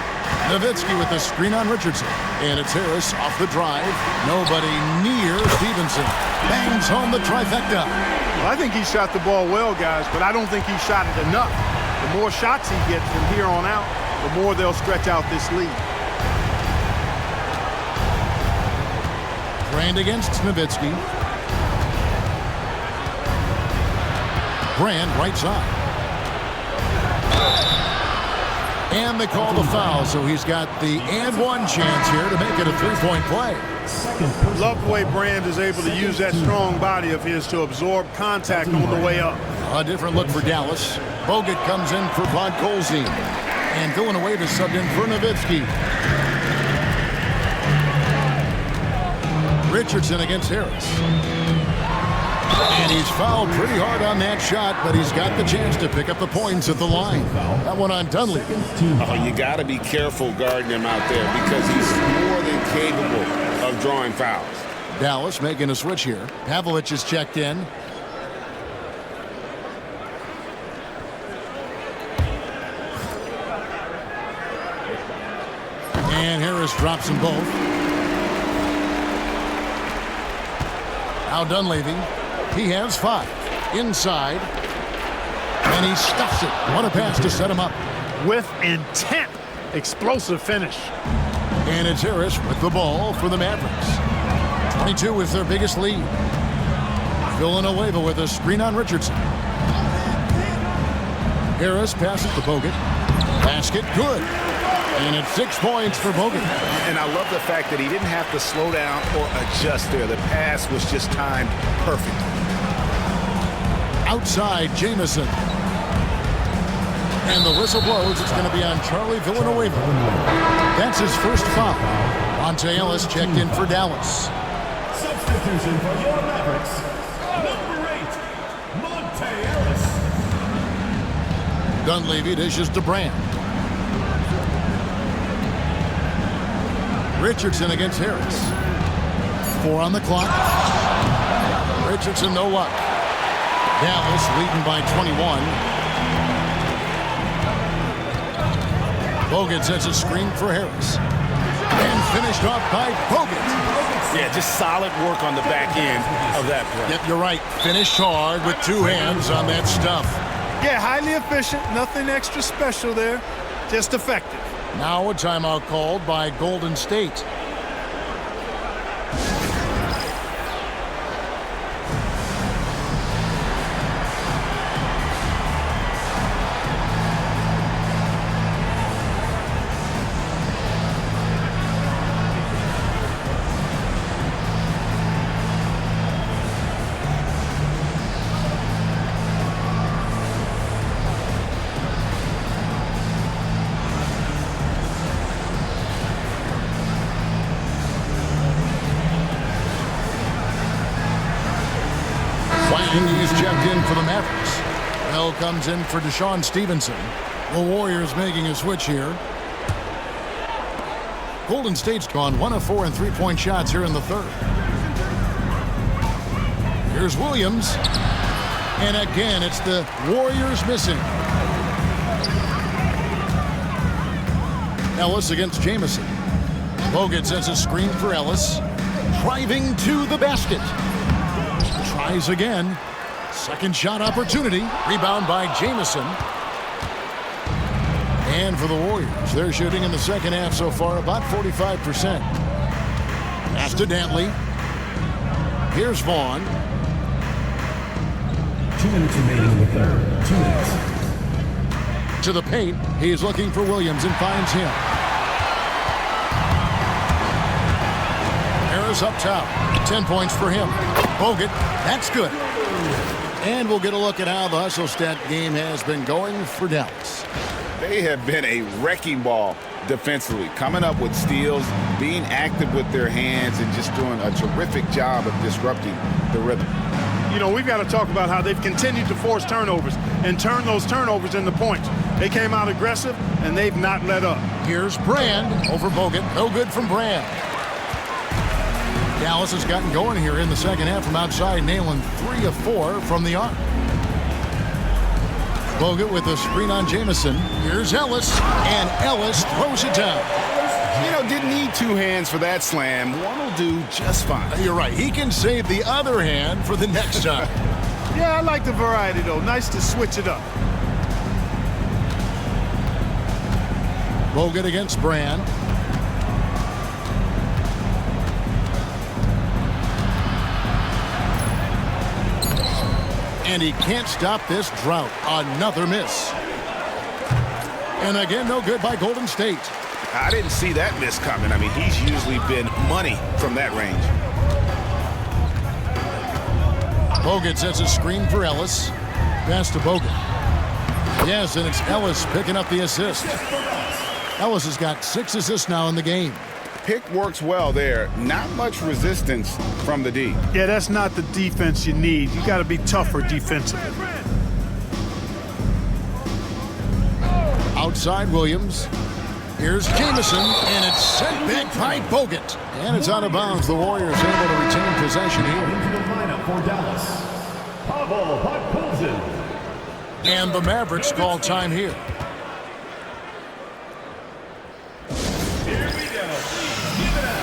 Nowitzki with the screen on Richardson. And it's Harris off the drive. Nobody near Stevenson. Bangs home the trifecta. Well, I think he shot the ball well, guys, but I don't think he shot it enough. The more shots he gets from here on out, the more they'll stretch out this lead. Brand against Nowitzki. Brand right side. And they call the foul, so he's got the and one chance here to make it a three-point play. Love the way Brand is able to use that strong body of his to absorb contact on the way up. A different look for Dallas. Bogut comes in for Podkolzin. And going away to sub in for Nowitzki. Richardson against Harris. And he's fouled pretty hard on that shot, but he's got the chance to pick up the points at the line. That one on Dunleavy. Oh, you got to be careful guarding him out there because he's more than capable of drawing fouls. Dallas making a switch here. Pavlich is checked in. And Harris drops them both. Now Dunleavy, he has 5. Inside. And he stuffs it. What a pass to set him up. With intent. Explosive finish. And it's Harris with the ball for the Mavericks. 22 is their biggest lead. Villanueva with a screen on Richardson. Harris passes to Bogut. Basket good. And it's 6 points for Bogut. And I love the fact that he didn't have to slow down or adjust there. The pass was just timed perfect. Outside, Jamison. And the whistle blows. It's going to be on Charlie Villanueva. That's his first foul. Monte Ellis checked in for Dallas. Substitution for your Mavericks. Number 8, Monte Ellis. Dunleavy dishes to Brand. Richardson against Harris. 4 on the clock. Richardson no luck. Dallas leading by 21. Bogut sets a screen for Harris. And finished off by Bogut. Yeah, just solid work on the back end of that play. Yep, you're right. Finished hard with 2 hands on that stuff. Yeah, highly efficient. Nothing extra special there. Just effective. Now a timeout called by Golden State. He's checked in for the Mavericks. Bell comes in for Deshaun Stevenson. The Warriors making a switch here. Golden State's gone 1 of 4 in three-point shots here in the third. Here's Williams. And again, it's the Warriors missing. Ellis against Jamison. Bogut sets a screen for Ellis. Driving to the basket. Tries again. Second shot opportunity. Rebound by Jamison. And for the Warriors, they're shooting in the second half so far about 45%. Pass to Dantley. Here's Vaughn. 2 minutes remaining in the third. 2 minutes. To the paint. He's looking for Williams and finds him. Harris up top. 10 points for him. Bogut. That's good. And we'll get a look at how the hustle stat game has been going for Dallas. They have been a wrecking ball defensively, coming up with steals, being active with their hands, and just doing a terrific job of disrupting the rhythm. You know, we've got to talk about how they've continued to force turnovers and turn those turnovers into points. They came out aggressive, and they've not let up. Here's Brand over Bogut. No good from Brand. Dallas has gotten going here in the second half from outside, nailing 3 of 4 from the arc. Bogut with a screen on Jamison. Here's Ellis, and Ellis throws it down. You know, didn't need 2 hands for that slam. One will do just fine. You're right. He can save the other hand for the next time. Yeah, I like the variety, though. Nice to switch it up. Bogut against Brand. And he can't stop this drought. Another miss. And again, no good by Golden State. I didn't see that miss coming. I mean, he's usually been money from that range. Bogut sets a screen for Ellis. Pass to Bogut. Yes, and it's Ellis picking up the assist. Ellis has got 6 assists now in the game. Pick works well there. Not much resistance from the D. Yeah, that's not the defense you need. You got to be tougher defensively. Outside Williams. Here's Jamison, and it's sent back by Bogut. And it's out of bounds. The Warriors able to retain possession here. Into the lineup for Dallas, Pavel Podkolzin. And the Mavericks call time here. Here we go. Give it up.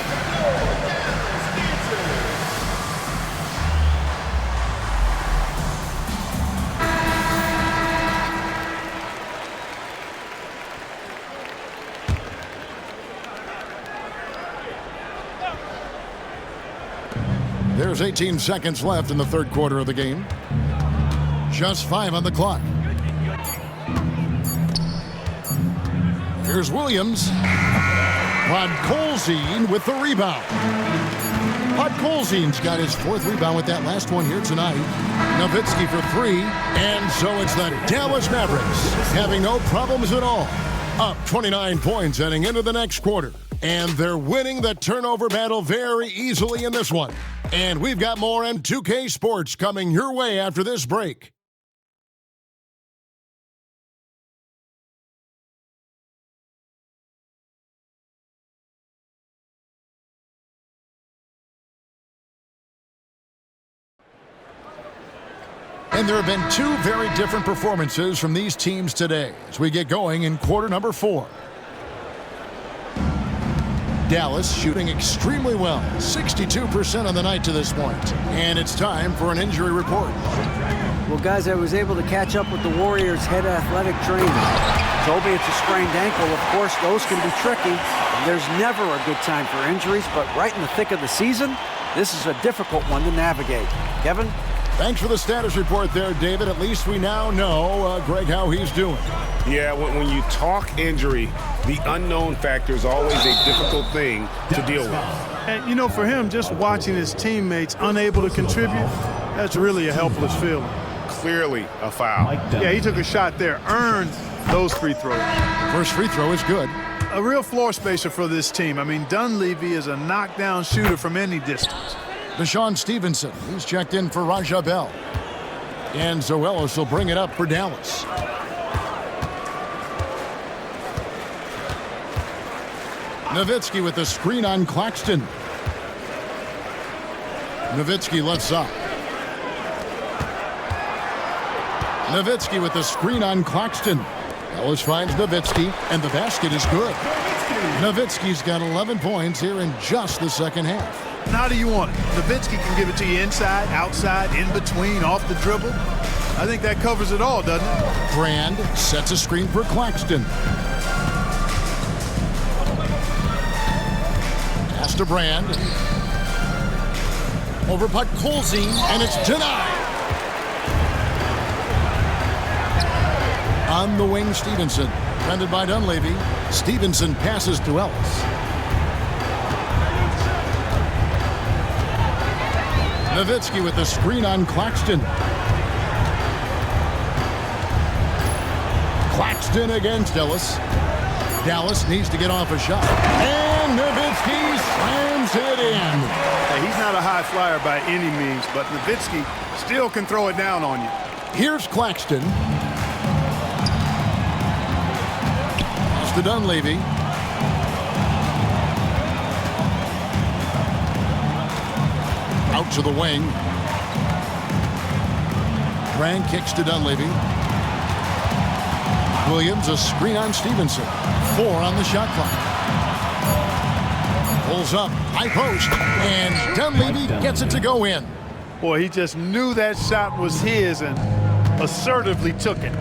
There's 18 seconds left in the third quarter of the game. Just 5 on the clock. Here's Williams. Podkolzin with the rebound. Podkolzin's got his 4th rebound with that last one here tonight. Nowitzki for 3. And so it's the Dallas Mavericks having no problems at all. Up 29 points heading into the next quarter. And they're winning the turnover battle very easily in this one. And we've got more M2K Sports coming your way after this break. And there have been 2 very different performances from these teams today as we get going in quarter number 4. Dallas shooting extremely well, 62% on the night to this point. And it's time for an injury report. Well, guys, I was able to catch up with the Warriors' head athletic trainer. Told me it's a sprained ankle. Of course, those can be tricky. And there's never a good time for injuries, but right in the thick of the season, this is a difficult one to navigate. Kevin? Thanks for the status report there, David. At least we now know, Greg, how he's doing. Yeah, when you talk injury, the unknown factor is always a difficult thing to deal with. And, you know, for him, just watching his teammates unable to contribute, that's really a helpless feeling. Clearly a foul. Yeah, he took a shot there, earned those free throws. First free throw is good. A real floor spacer for this team. I mean, Dunleavy is a knockdown shooter from any distance. Deshaun Stevenson, he's checked in for Raja Bell. And Zoelos will bring it up for Dallas. Nowitzki with the screen on Claxton. Nowitzki left side. Nowitzki with the screen on Claxton. Ellis finds Nowitzki, and the basket is good. Nowitzki's got 11 points here in just the second half. And how do you want it? Nowitzki can give it to you inside, outside, in between, off the dribble. I think that covers it all, doesn't it? Brand sets a screen for Claxton. Pass to Brand. Over putt Colzine, and it's denied. On the wing, Stevenson. Defended by Dunleavy. Stevenson passes to Ellis. Nowitzki with the screen on Claxton. Claxton against Ellis. Dallas needs to get off a shot. And Nowitzki slams it in. Hey, he's not a high flyer by any means, but Nowitzki still can throw it down on you. Here's Claxton. Pass to Dunleavy. Out to the wing. Brand kicks to Dunleavy. Williams, a screen on Stevenson. 4 on the shot clock. Pulls up, high post, and Dunleavy gets it to go in. Boy, he just knew that shot was his and assertively took it.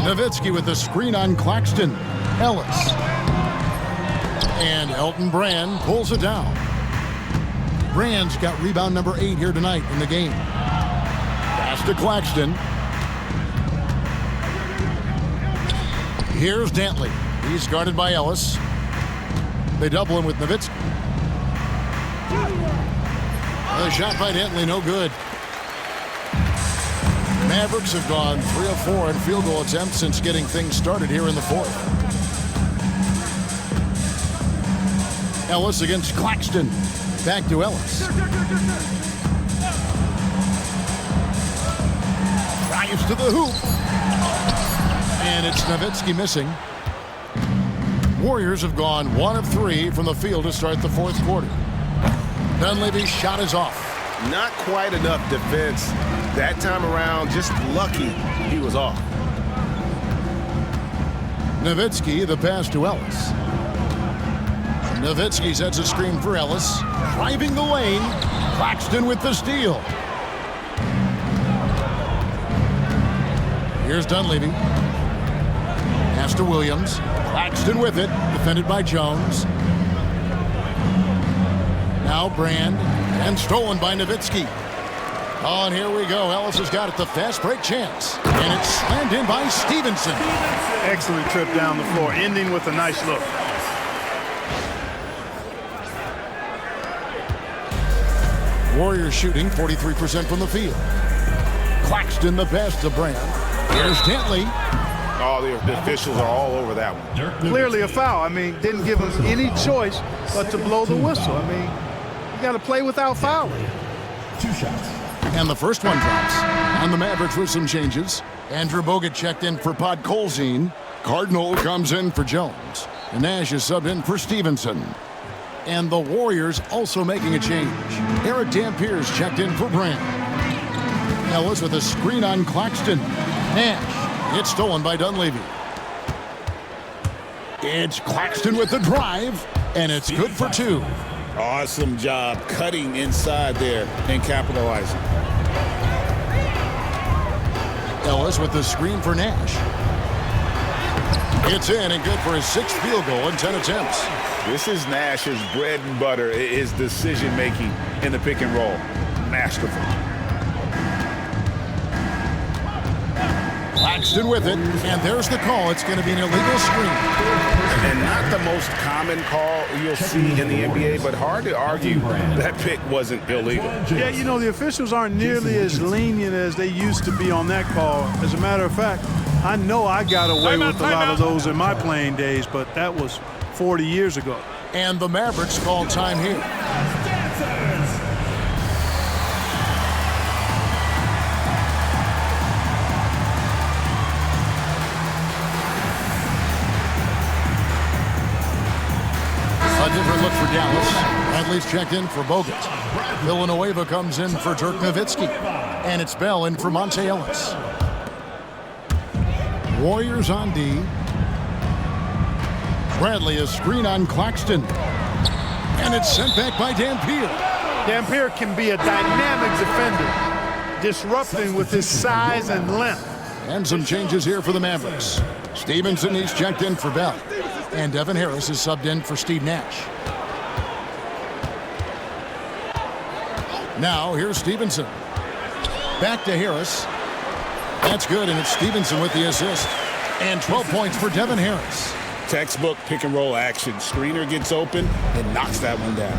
Nowitzki with the screen on Claxton. Ellis. And Elton Brand pulls it down. Brand's got rebound number 8 here tonight in the game. Pass to Claxton. Here's Dantley. He's guarded by Ellis. They double him with Nowitzki. The shot by Dantley, no good. Mavericks have gone 3 of 4 in field goal attempts since getting things started here in the fourth. Ellis against Claxton. Back to Ellis. Drives to the hoop. And it's Nowitzki missing. Warriors have gone 1 of 3 from the field to start the fourth quarter. Dunleavy's shot is off. Not quite enough defense that time around. Just lucky he was off. Nowitzki, the pass to Ellis. Nowitzki sets a screen for Ellis. Driving the lane. Claxton with the steal. Here's Dunleavy. Pass to Williams. Claxton with it. Defended by Jones. Now Brand. And stolen by Nowitzki. Oh, and here we go. Ellis has got it. The fast break chance. And it's slammed in by Stevenson. Excellent trip down the floor, ending with a nice look. Warriors shooting 43% from the field. Claxton the pass to Brand. Here's Dantley. Oh, the officials are all over that one. Clearly a foul. I mean, didn't give him any choice but to blow the whistle. I mean, you got to play without fouling. 2 shots. And the first one drops. On the Mavericks with some changes. Andrew Bogut checked in for Pod Colzine. Cardinal comes in for Jones. And Nash is subbed in for Stevenson. And the Warriors also making a change. Eric Dampiers checked in for Brand. Ellis with a screen on Claxton. Nash, it's stolen by Dunleavy. It's Claxton with the drive, and it's good for 2. Awesome job cutting inside there and capitalizing. Ellis with the screen for Nash. It's in and good for his 6th field goal in 10 attempts. This is Nash's bread and butter, his decision-making in the pick and roll. Masterful. Claxton with it, and there's the call. It's going to be an illegal screen. And not the most common call you'll see in the NBA, but hard to argue that pick wasn't illegal. Yeah, you know, the officials aren't nearly as lenient as they used to be on that call. As a matter of fact, I know I got away with a lot of those in my playing days, but that was 40 years ago. And the Mavericks call time here. A different look for Dallas. Bradley's checked in for Bogut. Villanueva comes in for Dirk Nowitzki. And it's Bell in for Monte Ellis. Warriors on D. Bradley, a screen on Claxton. And it's sent back by Dampier. Dampier can be a dynamic defender, disrupting with his size and length. And some changes here for the Mavericks. Stevenson, he's checked in for Bell. And Devin Harris is subbed in for Steve Nash. Now, here's Stevenson. Back to Harris. That's good, and it's Stevenson with the assist. And 12 points for Devin Harris. Textbook pick and roll action. Screener gets open and knocks that one down.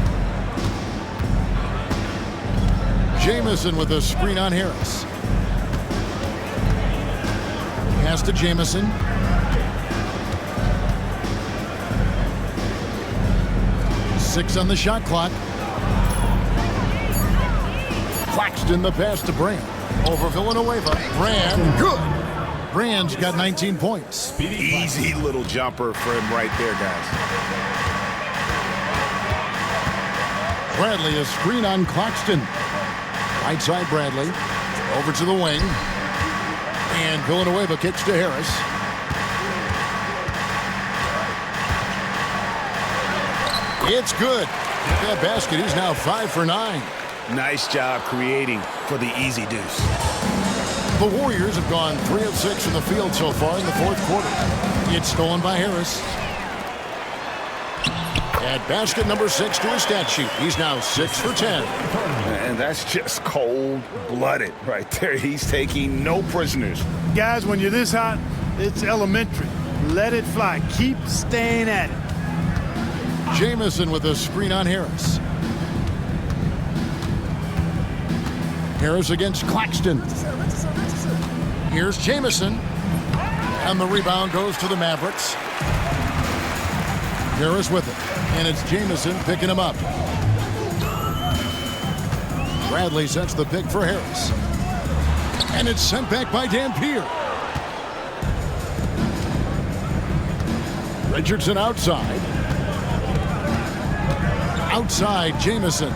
Jamison with a screen on Harris. Pass to Jamison. Six on the shot clock. Claxton the pass to Brand. Over Villanueva. Brand, good. Brand's got 19 points. Easy little jumper for him right there, guys. Bradley, a screen on Claxton. Right side Bradley. Over to the wing. And Villanueva kicks to Harris. It's good. That basket, he's now 5 for 9. Nice job creating for the easy deuce. The Warriors have gone 3 of 6 from the field so far in the fourth quarter. It's stolen by Harris. At basket number 6 to his stat sheet. He's now 6 for 10. And that's just cold-blooded right there. He's taking no prisoners. Guys, when you're this hot, it's elementary. Let it fly. Keep staying at it. Jamison with a screen on Harris. Harris against Claxton. Here's Jamison. And the rebound goes to the Mavericks. Harris with it. And it's Jamison picking him up. Bradley sets the pick for Harris. And it's sent back by Dampier. Richardson outside. Outside, Jamison.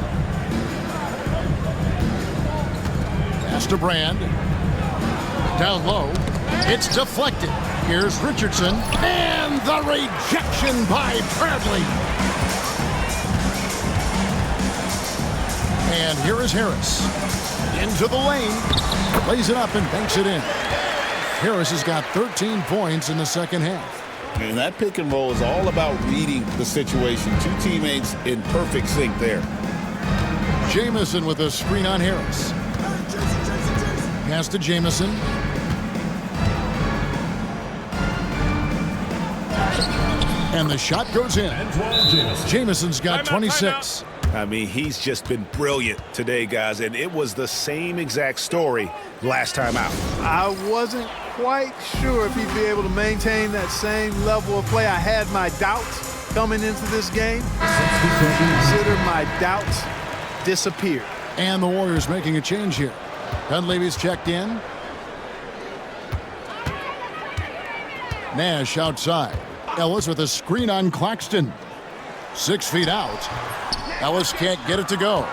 Pass to Brand. Down low. It's deflected. Here's Richardson. And the rejection by Bradley. And here is Harris. Into the lane. Lays it up and banks it in. Harris has got 13 points in the second half. And that pick and roll is all about reading the situation. Two teammates in perfect sync there. Jamison with a screen on Harris. Pass to Jamison. And the shot goes in. Jamison's got 26. I mean, he's just been brilliant today, guys, and it was the same exact story last time out. I wasn't quite sure if he'd be able to maintain that same level of play. I had my doubts coming into this game. Consider my doubts disappeared. And the Warriors making a change here. Dunleavy's checked in. Nash outside. Ellis with a screen on Claxton. 6 feet out. Ellis can't get it to go.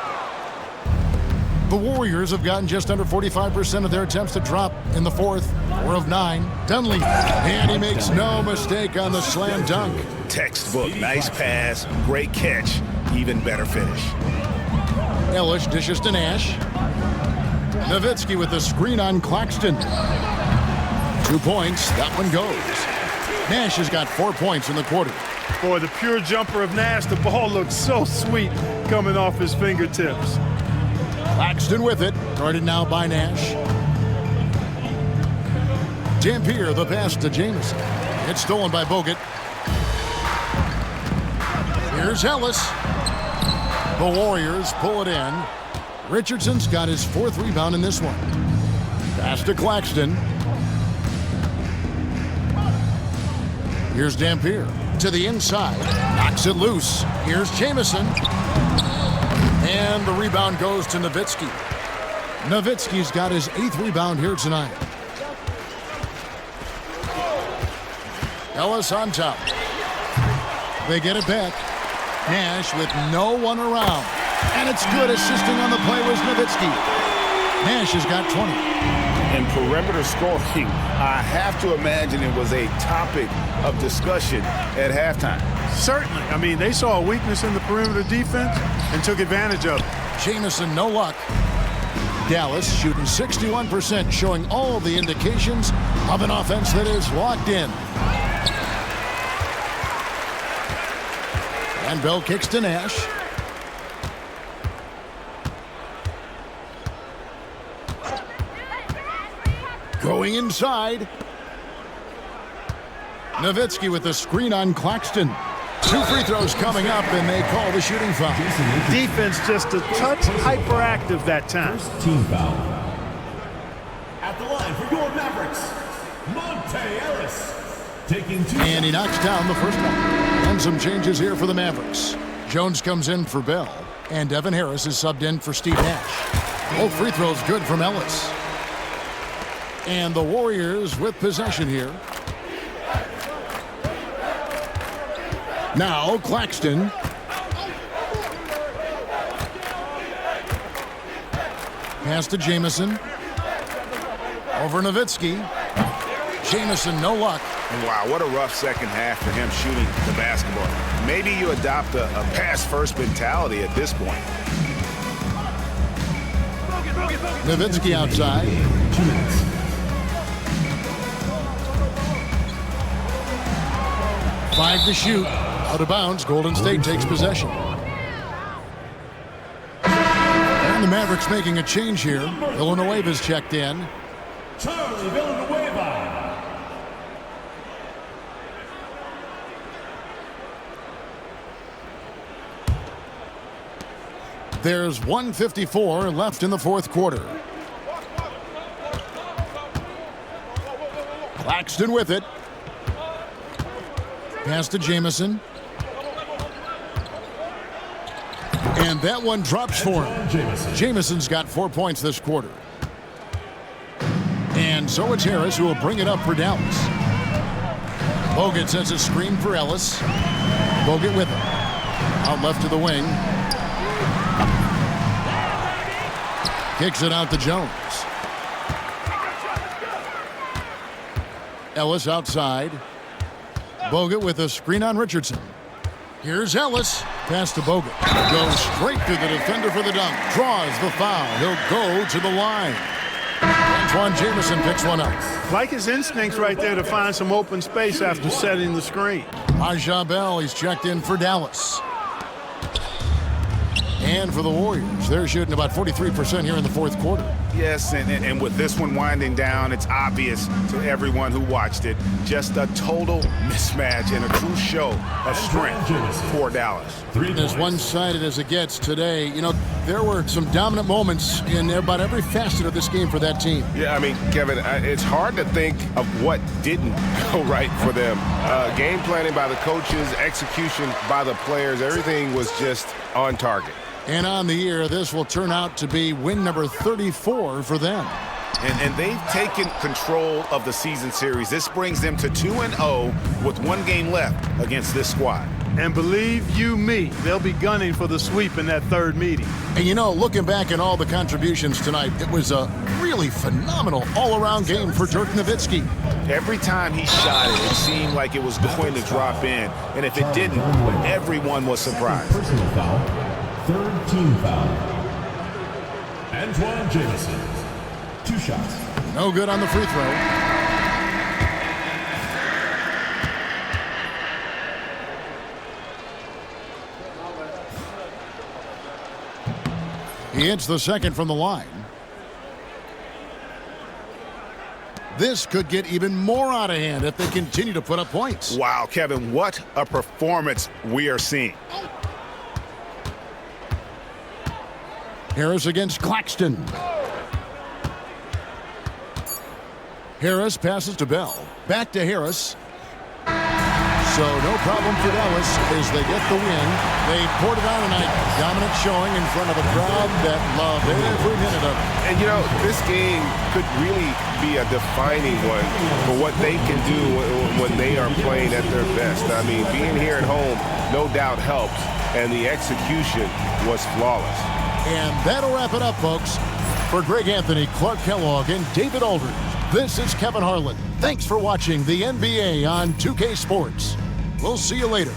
The Warriors have gotten just under 45% of their attempts to drop in the fourth. 4 of 9. Dunleavy. And he makes no mistake on the slam dunk. Textbook. Nice pass. Great catch. Even better finish. Ellis dishes to Nash. Nowitzki with the screen on Claxton. 2 points. That one goes. Nash has got 4 points in the quarter. Boy, the pure jumper of Nash, the ball looks so sweet coming off his fingertips. Claxton with it. Guarded now by Nash. Dampier, the pass to Jamison. It's stolen by Bogut. Here's Ellis. The Warriors pull it in. Richardson's got his 4th rebound in this one. Pass to Claxton. Here's Dampier to the inside. Knocks it loose. Here's Jamison. And the rebound goes to Nowitzki. Nowitzki's got his 8th rebound here tonight. Ellis on top. They get it back. Nash with no one around. And it's good. Assisting on the play was Nowitzki. Nash has got 20. And perimeter scoring, I have to imagine it was a topic of discussion at halftime. Certainly. I mean, they saw a weakness in the perimeter defense and took advantage of it. Jamison, no luck. Dallas shooting 61%, showing all the indications of an offense that is locked in. And Bell kicks to Nash. Going inside. Nowitzki with the screen on Claxton. 2 free throws coming up, and they call the shooting foul. Defense just a touch hyperactive that time. First team foul. At the line for your Mavericks, MyNBAEra taking 2. And he knocks down the first one. And some changes here for the Mavericks. Jones comes in for Bell, and Devin Harris is subbed in for Steve Nash. Both free throws good from Ellis. And the Warriors with possession here. Now Claxton. Pass to Jamison. Over Nowitzki. Jamison, no luck. Wow, what a rough second half for him shooting the basketball. Maybe you adopt a pass-first mentality at this point. Nowitzki outside. 2 minutes. Five to shoot. Out of bounds. Golden State takes possession. And the Mavericks making a change here. Villanueva's checked in. Charlie Villanueva. There's 1:54 left in the fourth quarter. Claxton with it. Pass to Jamison. And that one drops for him. Jamison's got 4 points this quarter. And so it's Harris who will bring it up for Dallas. Bogut sends a screen for Ellis. Bogut with him. Out left to the wing. Kicks it out to Jones. Ellis outside. Bogut with a screen on Richardson. Here's Ellis. Pass to Bogut. Goes straight to the defender for the dunk. Draws the foul. He'll go to the line. Antoine Jamison picks one up. Like his instincts right there to find some open space after setting the screen. Aja Bell, he's checked in for Dallas. And for the Warriors, they're shooting about 43% here in the fourth quarter. Yes, and with this one winding down, it's obvious to everyone who watched it. Just a total mismatch and a true show of strength for Dallas. As one-sided as it gets today, you know, there were some dominant moments in about every facet of this game for that team. Yeah, I mean, Kevin, it's hard to think of what didn't go right for them. Game planning by the coaches, execution by the players, everything was just on target. And on the year, this will turn out to be win number 34 for them. And they've taken control of the season series. This brings them to 2-0 with 1 game left against this squad. And believe you me, they'll be gunning for the sweep in that third meeting. And you know, looking back at all the contributions tonight, it was a really phenomenal all-around game for Dirk Nowitzki. Every time he shot it, it seemed like it was going to drop in. And if it didn't, everyone was surprised. Personal foul. Third team foul. Antoine Jamison. 2 shots. No good on the free throw. He hits the second from the line. This could get even more out of hand if they continue to put up points. Wow, Kevin, what a performance we are seeing. Harris against Claxton. Harris passes to Bell. Back to Harris. So no problem for Dallas as they get the win. They poured it on tonight. Dominant showing in front of a crowd that loved every minute of it. And you know, this game could really be a defining one for what they can do when they are playing at their best. I mean, being here at home no doubt helps, and the execution was flawless. And that'll wrap it up, folks. For Greg Anthony, Clark Kellogg, and David Aldridge, this is Kevin Harlan. Thanks for watching the NBA on 2K Sports. We'll see you later.